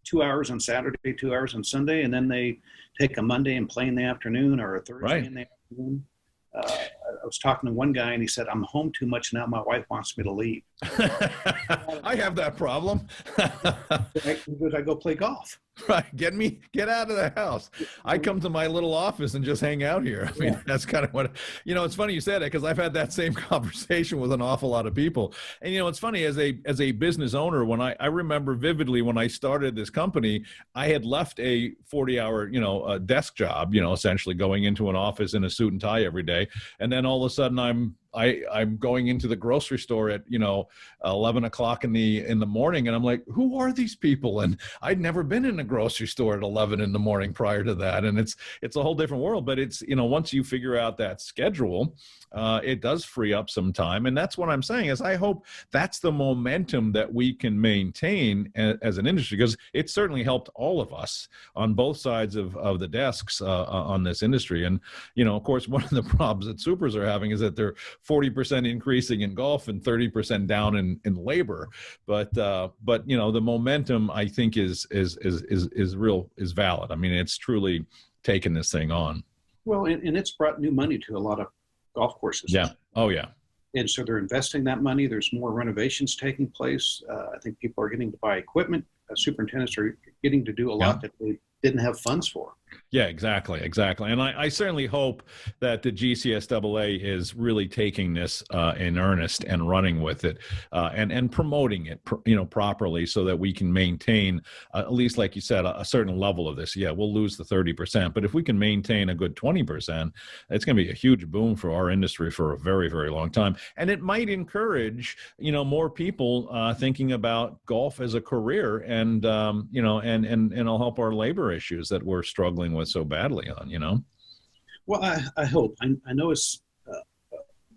2 hours on Saturday, 2 hours on Sunday, and then they take a Monday and play in the afternoon, or a Thursday in the afternoon. I was talking to one guy and he said, I'm home too much now. My wife wants me to leave. I have that problem. Because I go play golf. Right. Get out of the house. I come to my little office and just hang out here. I mean, that's kind of what, it's funny you said it, because I've had that same conversation with an awful lot of people. And, it's funny, as a business owner, when I remember vividly when I started this company, I had left a 40-hour, a desk job, essentially going into an office in a suit and tie every day. And then all of a sudden I'm going into the grocery store at 11 o'clock in the morning, and I'm like, who are these people? And I'd never been in a grocery store at 11 in the morning prior to that, and it's a whole different world. But it's once you figure out that schedule, it does free up some time. And that's what I'm saying, is I hope that's the momentum that we can maintain as an industry, because it certainly helped all of us on both sides of the desks on this industry. And of course, one of the problems that supers are having is that they're 40% increasing in golf and 30% down in labor. But the momentum, I think, is valid. I mean, it's truly taken this thing on. Well, and it's brought new money to a lot of golf courses. Yeah. Oh, yeah. And so they're investing that money. There's more renovations taking place. I think people are getting to buy equipment. Superintendents are getting to do a lot that they didn't have funds for. Yeah, exactly. And I certainly hope that the GCSAA is really taking this in earnest and running with it and promoting it, properly, so that we can maintain, at least, like you said, a certain level of this. Yeah, we'll lose the 30%, but if we can maintain a good 20%, it's going to be a huge boom for our industry for a very, very long time. And it might encourage, more people thinking about golf as a career, and it'll help our labor issues that we're struggling with so badly on. Well, I hope. I know it's,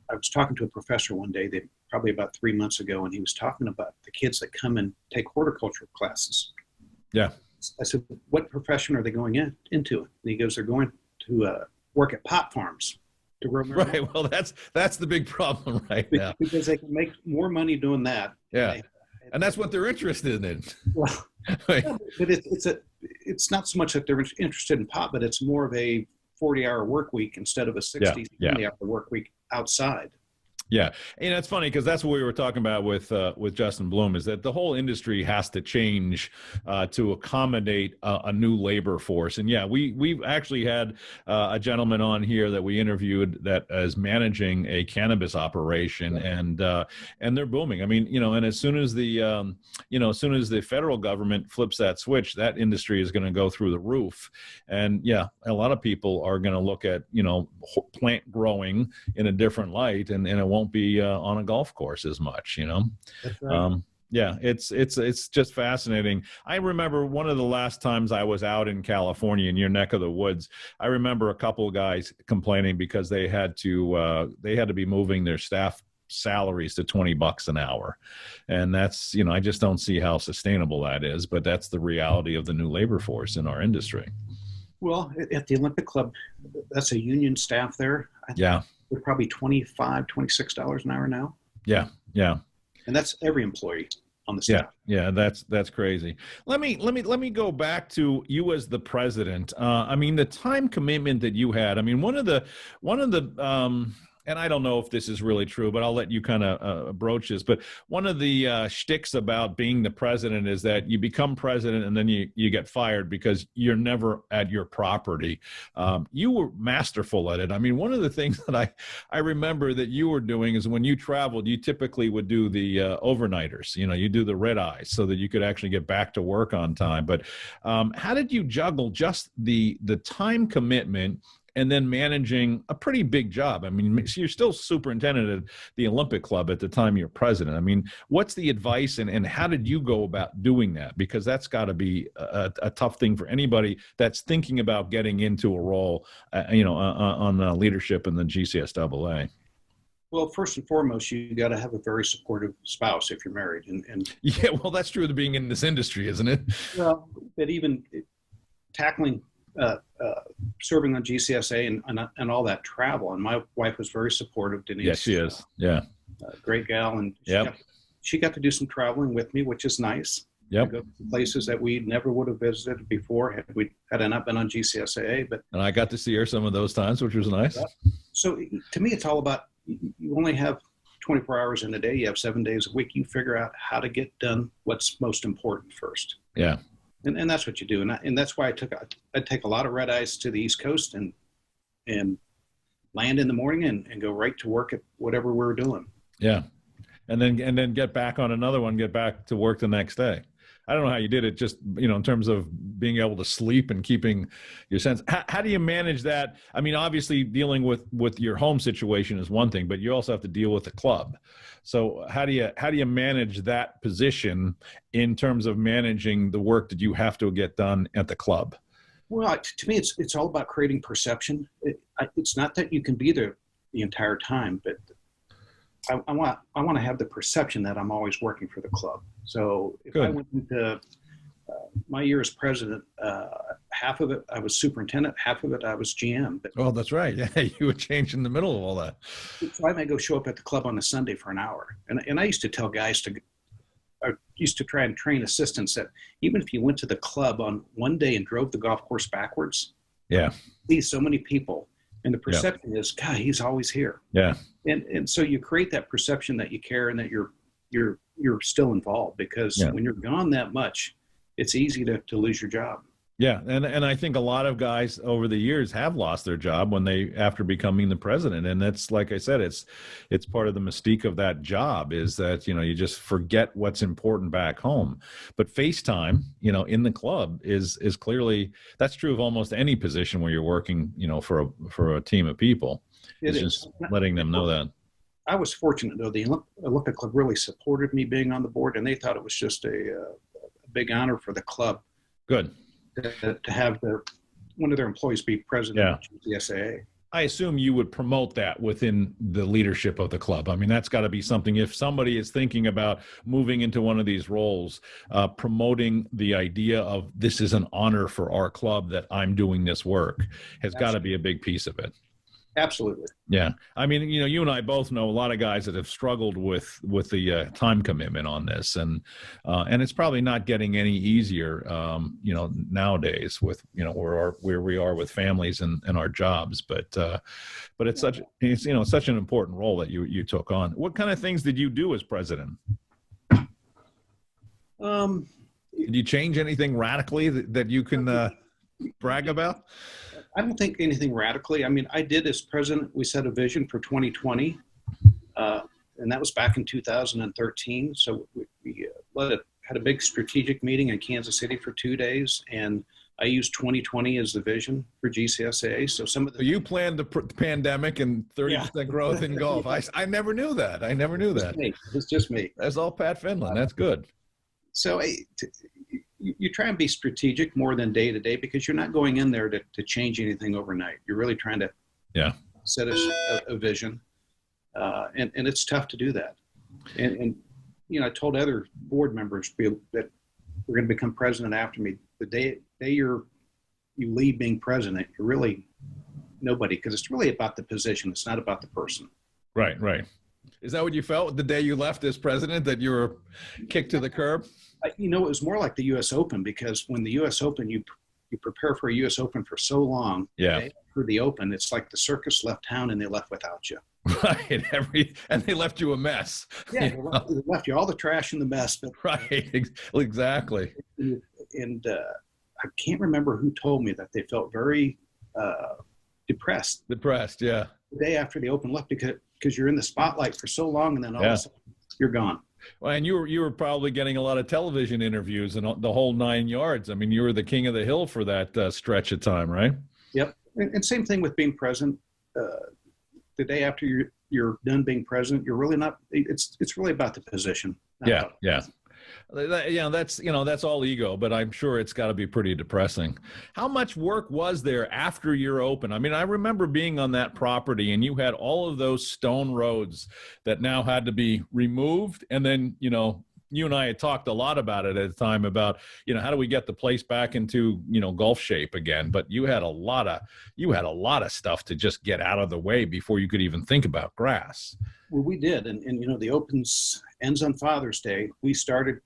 I was talking to a professor one day, probably about 3 months ago, and he was talking about the kids that come and take horticulture classes. Yeah. I said, what profession are they going into? And he goes, they're going to work at pot farms to grow marijuana. Right. Well, that's the big problem right now. Because they can make more money doing that. Yeah. And that's what they're interested in. Well, yeah, but it's not so much that they're interested in pot, but it's more of a 40-hour work week instead of a 60, 70-hour work week outside. Yeah. And it's funny, because that's what we were talking about with Justin Bloom, is that the whole industry has to change to accommodate a new labor force. And yeah, we've actually had a gentleman on here that we interviewed that is managing a cannabis operation, and they're booming. I mean, and as soon as the federal government flips that switch, that industry is going to go through the roof. And yeah, a lot of people are going to look at, plant growing in a different light, and it won't be on a golf course as much. That's right. Yeah, it's just fascinating. I remember one of the last times I was out in California, in your neck of the woods, I remember a couple of guys complaining because they had to be moving their staff salaries to $20 an hour. And that's, I just don't see how sustainable that is, but that's the reality of the new labor force in our industry. Well, at the Olympic Club, that's a union staff there. Yeah. They're probably $25, $26 an hour now. Yeah. Yeah. And that's every employee on the staff. Yeah. That's crazy. Let me go back to you as the president. I mean, the time commitment that you had, I mean, one of the and I don't know if this is really true, but I'll let you kind of broach this. But one of the shticks about being the president is that you become president and then you get fired because you're never at your property. You were masterful at it. I mean, one of the things that I remember that you were doing is when you traveled, you typically would do the overnighters. You do the red eyes so that you could actually get back to work on time. But how did you juggle just the time commitment and then managing a pretty big job? I mean, you're still superintendent at the Olympic Club at the time you're president. I mean, what's the advice and how did you go about doing that? Because that's got to be a tough thing for anybody that's thinking about getting into a role, on leadership in the GCSAA. Well, first and foremost, you got to have a very supportive spouse if you're married. And yeah, well, that's true to being in this industry, isn't it? Well, but even tackling serving on GCSA and all that travel. And my wife was very supportive. Denise. Yes, she is. Yeah. Great gal. And she got to do some traveling with me, which is nice. Yep. Go to places that we never would have visited before had I not been on GCSAA. And I got to see her some of those times, which was nice. So to me, it's all about, you only have 24 hours in a day, you have 7 days a week, you figure out how to get done what's most important first. Yeah. And that's what you do. And that's why I'd take a lot of red eyes to the East Coast and land in the morning and go right to work at whatever we were doing. Yeah. And then get back on another one, get back to work the next day. I don't know how you did it, just, in terms of being able to sleep and keeping your sense. How do you manage that? I mean, obviously dealing with your home situation is one thing, but you also have to deal with the club. So how do you manage that position in terms of managing the work that you have to get done at the club? Well, to me, it's all about creating perception. It's not that you can be there the entire time, but I want to have the perception that I'm always working for the club. So if Good. I went into my year as president, half of it I was superintendent, half of it I was GM. But Oh, that's right. Yeah, you would change in the middle of all that. so I might go show up at the club on a Sunday for an hour, and I used to tell guys I used to try and train assistants that even if you went to the club on one day and drove the golf course backwards, Yeah. see so many people, and the perception is, God, he's always here. Yeah. And so you create that perception that you care and that you're still involved, because when you're gone that much, it's easy to lose your job. Yeah, and I think a lot of guys over the years have lost their job after becoming the president, and that's, like I said, it's part of the mystique of that job is that you just forget what's important back home. But FaceTime, in the club is clearly, that's true of almost any position where you're working, for a team of people. It's just letting them know that. I was fortunate though; the Olympic Club really supported me being on the board, and they thought it was just a big honor for the club. Good. To have one of their employees be president of Gcsaa. I assume you would promote that within the leadership of the club. I mean, that's got to be something. If somebody is thinking about moving into one of these roles, promoting the idea of this is an honor for our club that I'm doing this work has got to be a big piece of it. Absolutely. Yeah. I mean, you and I both know a lot of guys that have struggled with the time commitment on this, and it's probably not getting any easier, nowadays with, where we are with families and our jobs, but it's such an important role that you took on. What kind of things did you do as president? Did you change anything radically that you can brag about? I don't think anything radically. I mean, I did as president, we set a vision for 2020, and that was back in 2013. So we had a big strategic meeting in Kansas City for 2 days, and I used 2020 as the vision for GCSAA. So you planned the pandemic and 30% growth in golf. I never knew that. It's just me. That's all Pat Finland. That's good. So you try and be strategic more than day to day, because you're not going in there to change anything overnight. You're really trying to set a vision, and it's tough to do that. And I told other board members that were going to become president after me, the day you leave being president, you're really nobody, because it's really about the position. It's not about the person. Right. Is that what you felt the day you left as president, that you were kicked to the curb? It was more like the U.S. Open, because when the U.S. Open, you prepare for a U.S. Open for so long. For the Open, it's like the circus left town and they left without you. Right. And they left you a mess. Yeah, they left you all the trash and the mess. But, right. Exactly. And I can't remember who told me that they felt very depressed. Depressed, yeah. The day after the Open left, because you're in the spotlight for so long, and then all of a sudden you're gone. Well, and you were probably getting a lot of television interviews and the whole 9 yards. I mean, you were the king of the hill for that stretch of time, right? Yep. And same thing with being president. The day after you're done being president, you're really not. It's really about the position. Yeah. That's all ego, but I'm sure it's got to be pretty depressing. How much work was there after your Open? I mean, I remember being on that property, and you had all of those stone roads that now had to be removed, and then you and I had talked a lot about it at the time about how do we get the place back into golf shape again. But you had a lot of stuff to just get out of the way before you could even think about grass. Well, we did, and the Opens ends on Father's Day. We started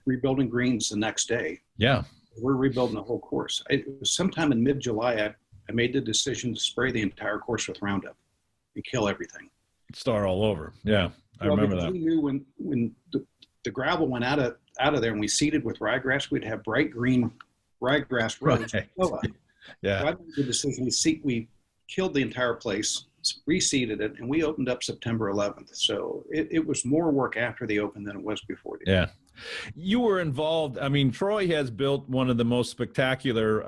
rebuilding greens the next day. Yeah. We're rebuilding the whole course. It was sometime in mid-July, I made the decision to spray the entire course with Roundup and kill everything. Start all over. Yeah, I Well, remember because that. we knew when the gravel went out of there and we seeded with ryegrass, we'd have bright green ryegrass roads. Right. So Yeah. I made the decision. We killed the entire place, reseeded it, and we opened up September 11th. So it was more work after the open than it was before the Yeah. You were involved. I mean, Troy has built one of the most spectacular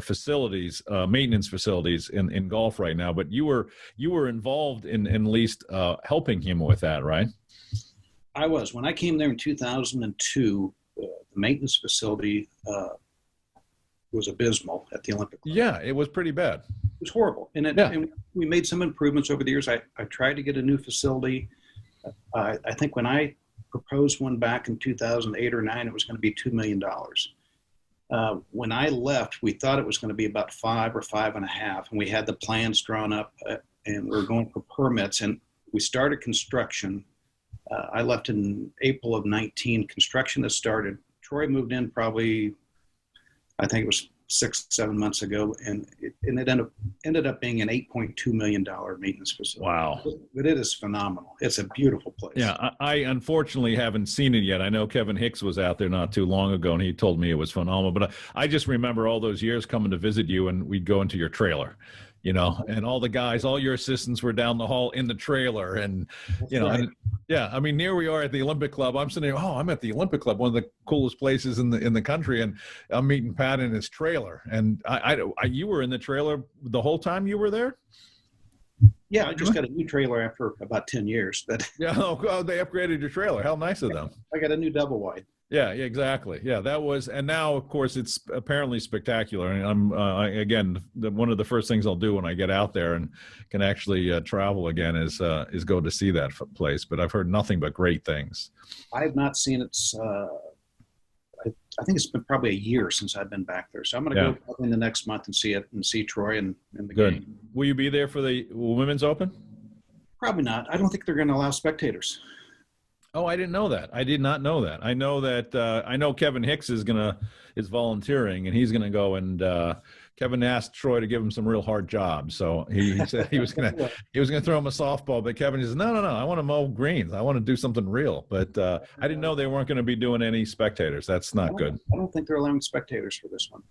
facilities, maintenance facilities in golf right now. But you were involved in at least helping him with that, right? I was. When I came there in 2002, the maintenance facility was abysmal at the Olympic Club. Yeah, it was pretty bad. It was horrible. And we made some improvements over the years. I tried to get a new facility. I think when I proposed one back in 2008 or 9, it was going to be $2 million. When I left, we thought it was going to be about 5 or 5.5, and we had the plans drawn up, and we were going for permits, and we started construction. I left in April of 19. Construction has started. Troy moved in probably, I think it was 6-7 months ago, and it ended up being an $8.2 million maintenance facility. Wow. But it is phenomenal. It's a beautiful place. Yeah, I unfortunately haven't seen it yet. I know Kevin Hicks was out there not too long ago, and he told me it was phenomenal. But I just remember all those years coming to visit you, and we'd go into your trailer, and all the guys, all your assistants were down the hall in the trailer. And, Right. and, yeah, I mean, here we are at the Olympic Club. I'm sitting there, I'm at the Olympic Club, one of the coolest places in the country. And I'm meeting Pat in his trailer. And you were in the trailer the whole time you were there? Yeah, I just got a new trailer after about 10 years. But Yeah, they upgraded your trailer. How nice of them. I got a new double wide. Yeah, exactly. Yeah, that was, and now of course it's apparently spectacular. And I'm again, one of the first things I'll do when I get out there and can actually travel again is go to see that place. But I've heard nothing but great things. I have not seen it. I think it's been probably a year since I've been back there. So I'm going to go in the next month and see it and see Troy and the game. Will you be there for the Women's Open? Probably not. I don't think they're going to allow spectators. Oh, I didn't know that. I did not know that. I know that. I know Kevin Hicks is volunteering, and he's gonna go. And Kevin asked Troy to give him some real hard jobs, so he said he was gonna throw him a softball. But Kevin says, no, I want to mow greens. I want to do something real. But I didn't know they weren't going to be doing any spectators. That's not good. I don't think they're allowing spectators for this one.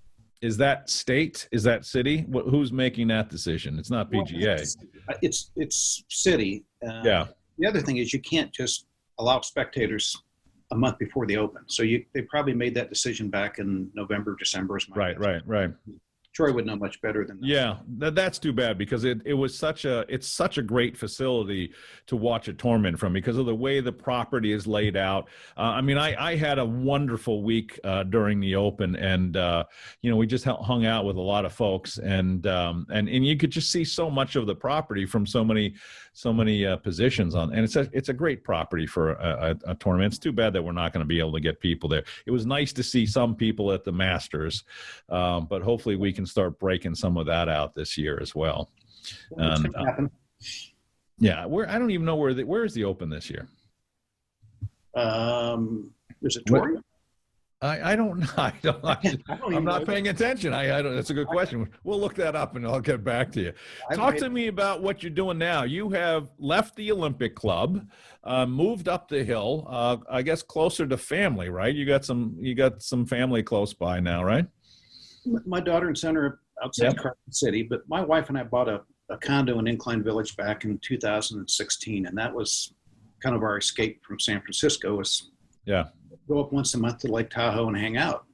Is that state? Is that city? Who's making that decision? It's not PGA. Well, it's city. Yeah. The other thing is you can't just allow spectators a month before the open. So they probably made that decision back in November, December. Right. Troy would know much better than that. Yeah, that's too bad because it's such a great facility to watch a tournament from because of the way the property is laid out. I mean, I had a wonderful week during the Open, and we just hung out with a lot of folks, and you could just see so much of the property from so many positions on, and it's a great property for a tournament. It's too bad that we're not going to be able to get people there. It was nice to see some people at the Masters, but hopefully we can start breaking some of that out this year as well. Yeah, I don't even know where is the Open this year. Is it Torrey? I don't know. I'm not paying attention. I don't. That's a good question. We'll look that up and I'll get back to you. Talk to me about what you're doing now. You have left the Olympic Club, moved up the hill. I guess closer to family, right? You got some family close by now, right? My daughter and son are outside Carson City, but my wife and I bought a condo in Incline Village back in 2016, and that was kind of our escape from San Francisco. Go up once a month to Lake Tahoe and hang out.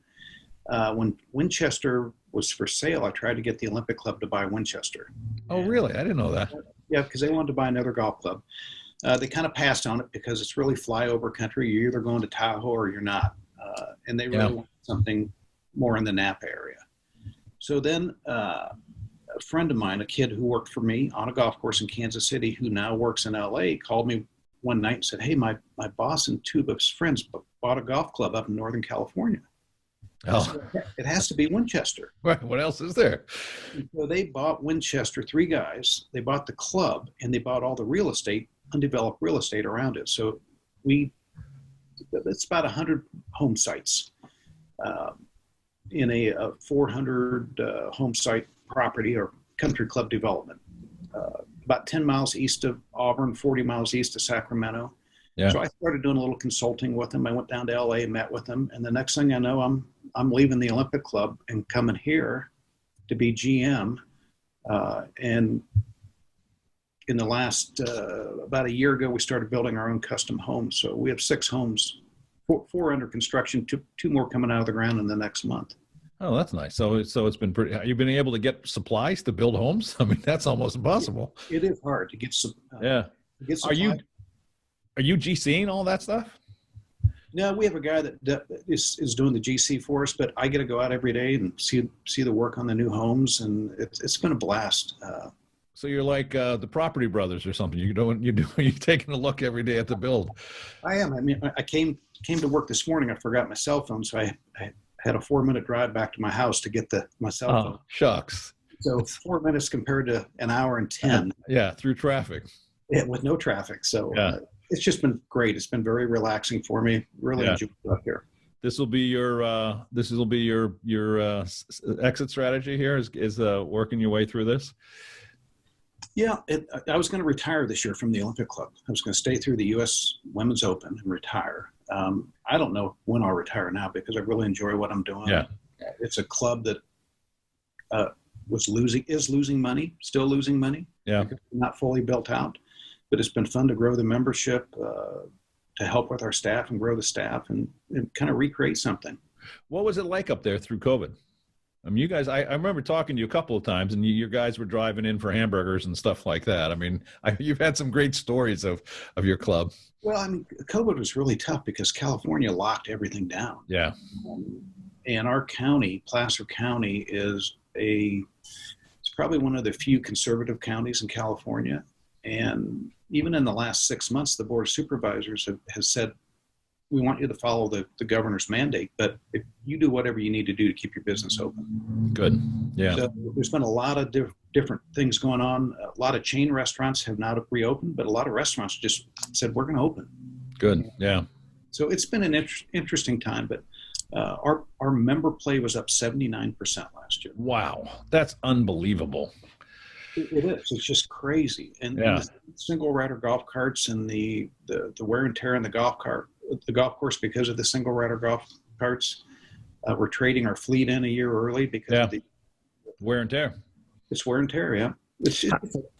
When Winchester was for sale, I tried to get the Olympic Club to buy Winchester. Oh, really? I didn't know that. Yeah, because they wanted to buy another golf club. They kind of passed on it because it's really flyover country. You're either going to Tahoe or you're not. And they really wanted something more in the Napa area. So then a friend of mine, a kid who worked for me on a golf course in Kansas City, who now works in LA, called me one night and said, hey, my boss and two of his friends bought a golf club up in Northern California. So it has to be Winchester. What else is there? And so they bought Winchester, 3 guys. They bought the club and they bought all the real estate, undeveloped real estate around it. So it's about 100 home sites. In a 400 home site property or country club development. about 10 miles east of Auburn, 40 miles east of Sacramento. Yeah. So I started doing a little consulting with them. I went down to LA, met with them, and the next thing I know, I'm leaving the Olympic Club and coming here to be GM. And in the last about a year ago, we started building our own custom homes. So we have 6 homes, four under construction, two more coming out of the ground in the next month. Oh, that's nice. So it's been pretty. You've been able to get supplies to build homes. I mean, that's almost impossible. It is hard to get some. Yeah. Are you GCing all that stuff? No, we have a guy that is doing the GC for us, but I get to go out every day and see the work on the new homes, and it's been a blast. So you're like the Property Brothers or something. You're taking a look every day at the build. I am. I mean, I came to work this morning. I forgot my cell phone, so I had a 4-minute drive back to my house to get my cell phone. Oh, shucks. So 4 minutes compared to an hour and 10. Yeah, through traffic. Yeah, with no traffic. So yeah. It's just been great. It's been very relaxing for me. Really enjoyed it up here. This will be your exit strategy here is working your way through this. Yeah, I was going to retire this year from the Olympic Club. I was going to stay through the U.S. Women's Open and retire. I don't know when I'll retire now because I really enjoy what I'm doing. Yeah. It's a club that is losing money, still losing money. Yeah. Not fully built out, but it's been fun to grow the membership, to help with our staff and grow the staff and kind of recreate something. What was it like up there through COVID? I mean, you guys, I remember talking to you a couple of times, and you guys were driving in for hamburgers and stuff like that. I mean, you've had some great stories of your club. Well, I mean, COVID was really tough because California locked everything down. Yeah. And our county, Placer County, it's probably one of the few conservative counties in California. And even in the last 6 months, the Board of Supervisors has said, we want you to follow the governor's mandate, but if you do whatever you need to do to keep your business open. Good. Yeah. So there's been a lot of different things going on. A lot of chain restaurants have not reopened, but a lot of restaurants just said, we're going to open. Good. Yeah. So it's been an interesting time, but our member play was up 79% last year. Wow. That's unbelievable. It is. It's just crazy. And the single rider golf carts and the wear and tear in the golf course because of the single rider golf carts. We're trading our fleet in a year early because of the wear and tear. It's wear and tear. Yeah. It's an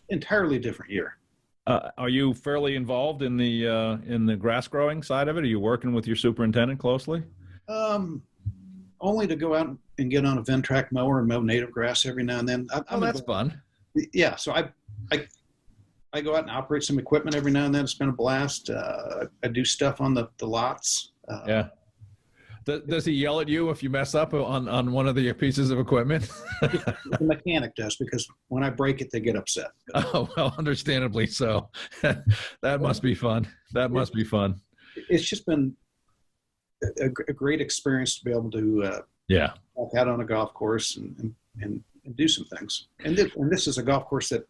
entirely different year. Are you fairly involved in the grass growing side of it? Are you working with your superintendent closely? Only to go out and get on a Ventrac mower and mow native grass every now and then. That's fun. Yeah. So I go out and operate some equipment every now and then. It's been a blast. I do stuff on the lots. Yeah. Does he yell at you if you mess up on one of the pieces of equipment? The mechanic does, because when I break it, they get upset. Oh, well, understandably so. That must be fun. That must be fun. It's just been a great experience to be able to walk out on a golf course and do some things. And this is a golf course that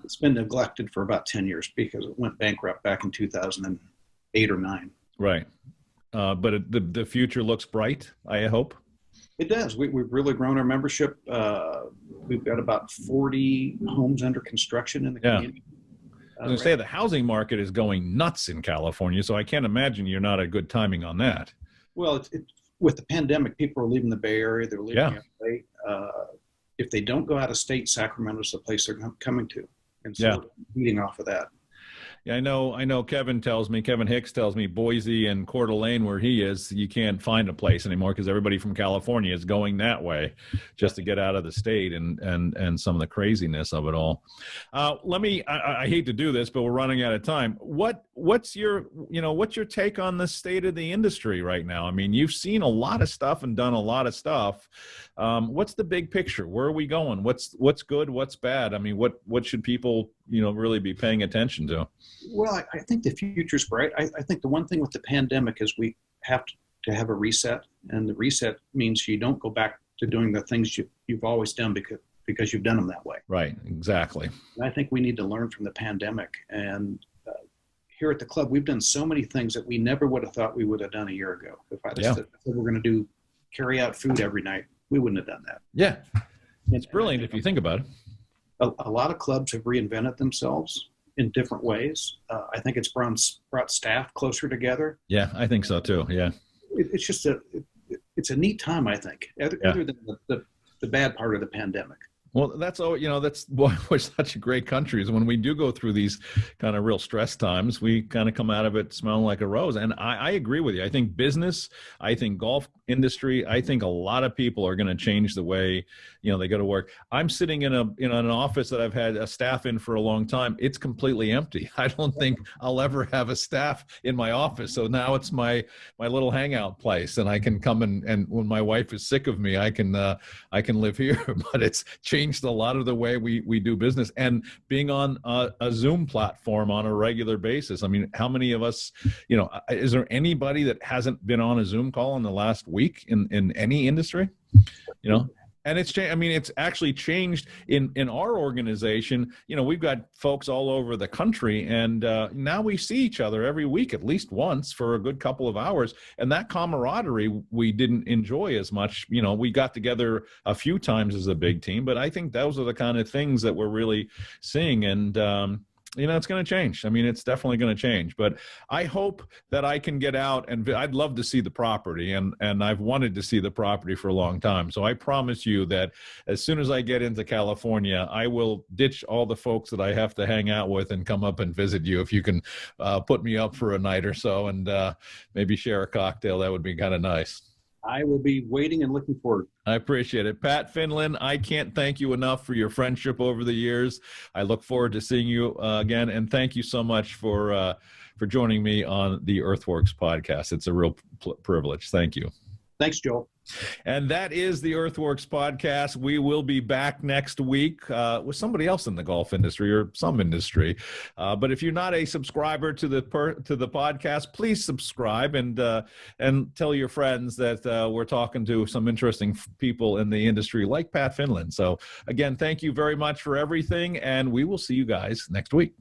it's been neglected for about 10 years because it went bankrupt back in 2008 or 9. Right. But the future looks bright, I hope. It does. We've really grown our membership. We've got about 40 homes under construction in the community. I was going to say the housing market is going nuts in California, so I can't imagine you're not at good timing on that. Well, with the pandemic, people are leaving the Bay Area. They're leaving LA. If they don't go out of state, Sacramento's the place they're coming to. And so feeding off of that. Yeah, I know Kevin Hicks tells me Boise and Coeur d'Alene, where he is, you can't find a place anymore because everybody from California is going that way just to get out of the state and some of the craziness of it all. I hate to do this, but we're running out of time. What's your take on the state of the industry right now? I mean, you've seen a lot of stuff and done a lot of stuff. What's the big picture? Where are we going? What's good? What's bad? I mean, what should people, really be paying attention to? Well, I think the future's bright. I think the one thing with the pandemic is we have to have a reset, and the reset means you don't go back to doing the things you've always done because you've done them that way. Right, exactly. And I think we need to learn from the pandemic. And here at the club, we've done so many things that we never would have thought we would have done a year ago. If I just said we're going to carry out food every night, we wouldn't have done that. Yeah, it's brilliant if you think about it. a lot of clubs have reinvented themselves in different ways. I think it's brought staff closer together. Yeah, I think so too. Yeah. It's just it's a neat time, I think, other than the bad part of the pandemic. Well, that's why we're such a great country, is when we do go through these kind of real stress times, we kind of come out of it smelling like a rose. And I agree with you. I think business, I think golf industry, I think a lot of people are going to change the way, they go to work. I'm sitting in an office that I've had a staff in for a long time. It's completely empty. I don't think I'll ever have a staff in my office. So now it's my little hangout place, and I can come and when my wife is sick of me, I can live here. But it's changed a lot of the way we do business, and being on a Zoom platform on a regular basis. I mean, how many of us, is there anybody that hasn't been on a Zoom call in the last week in any industry? And it's changed. I mean, it's actually changed in our organization. We've got folks all over the country, and now we see each other every week, at least once, for a good couple of hours. And that camaraderie we didn't enjoy as much. We got together a few times as a big team, but I think those are the kind of things that we're really seeing. And it's going to change. I mean, it's definitely going to change, but I hope that I can get out, and I'd love to see the property, and I've wanted to see the property for a long time. So I promise you that as soon as I get into California, I will ditch all the folks that I have to hang out with and come up and visit you. If you can put me up for a night or so and maybe share a cocktail, that would be kind of nice. I will be waiting and looking forward. I appreciate it. Pat Finland, I can't thank you enough for your friendship over the years. I look forward to seeing you again, and thank you so much for joining me on the Earthworks podcast. It's a real privilege. Thank you. Thanks, Joel. And that is the Earthworks podcast. We will be back next week with somebody else in the golf industry or some industry. But if you're not a subscriber to the podcast, please subscribe and tell your friends that we're talking to some interesting people in the industry like Pat Finland. So again, thank you very much for everything, and we will see you guys next week.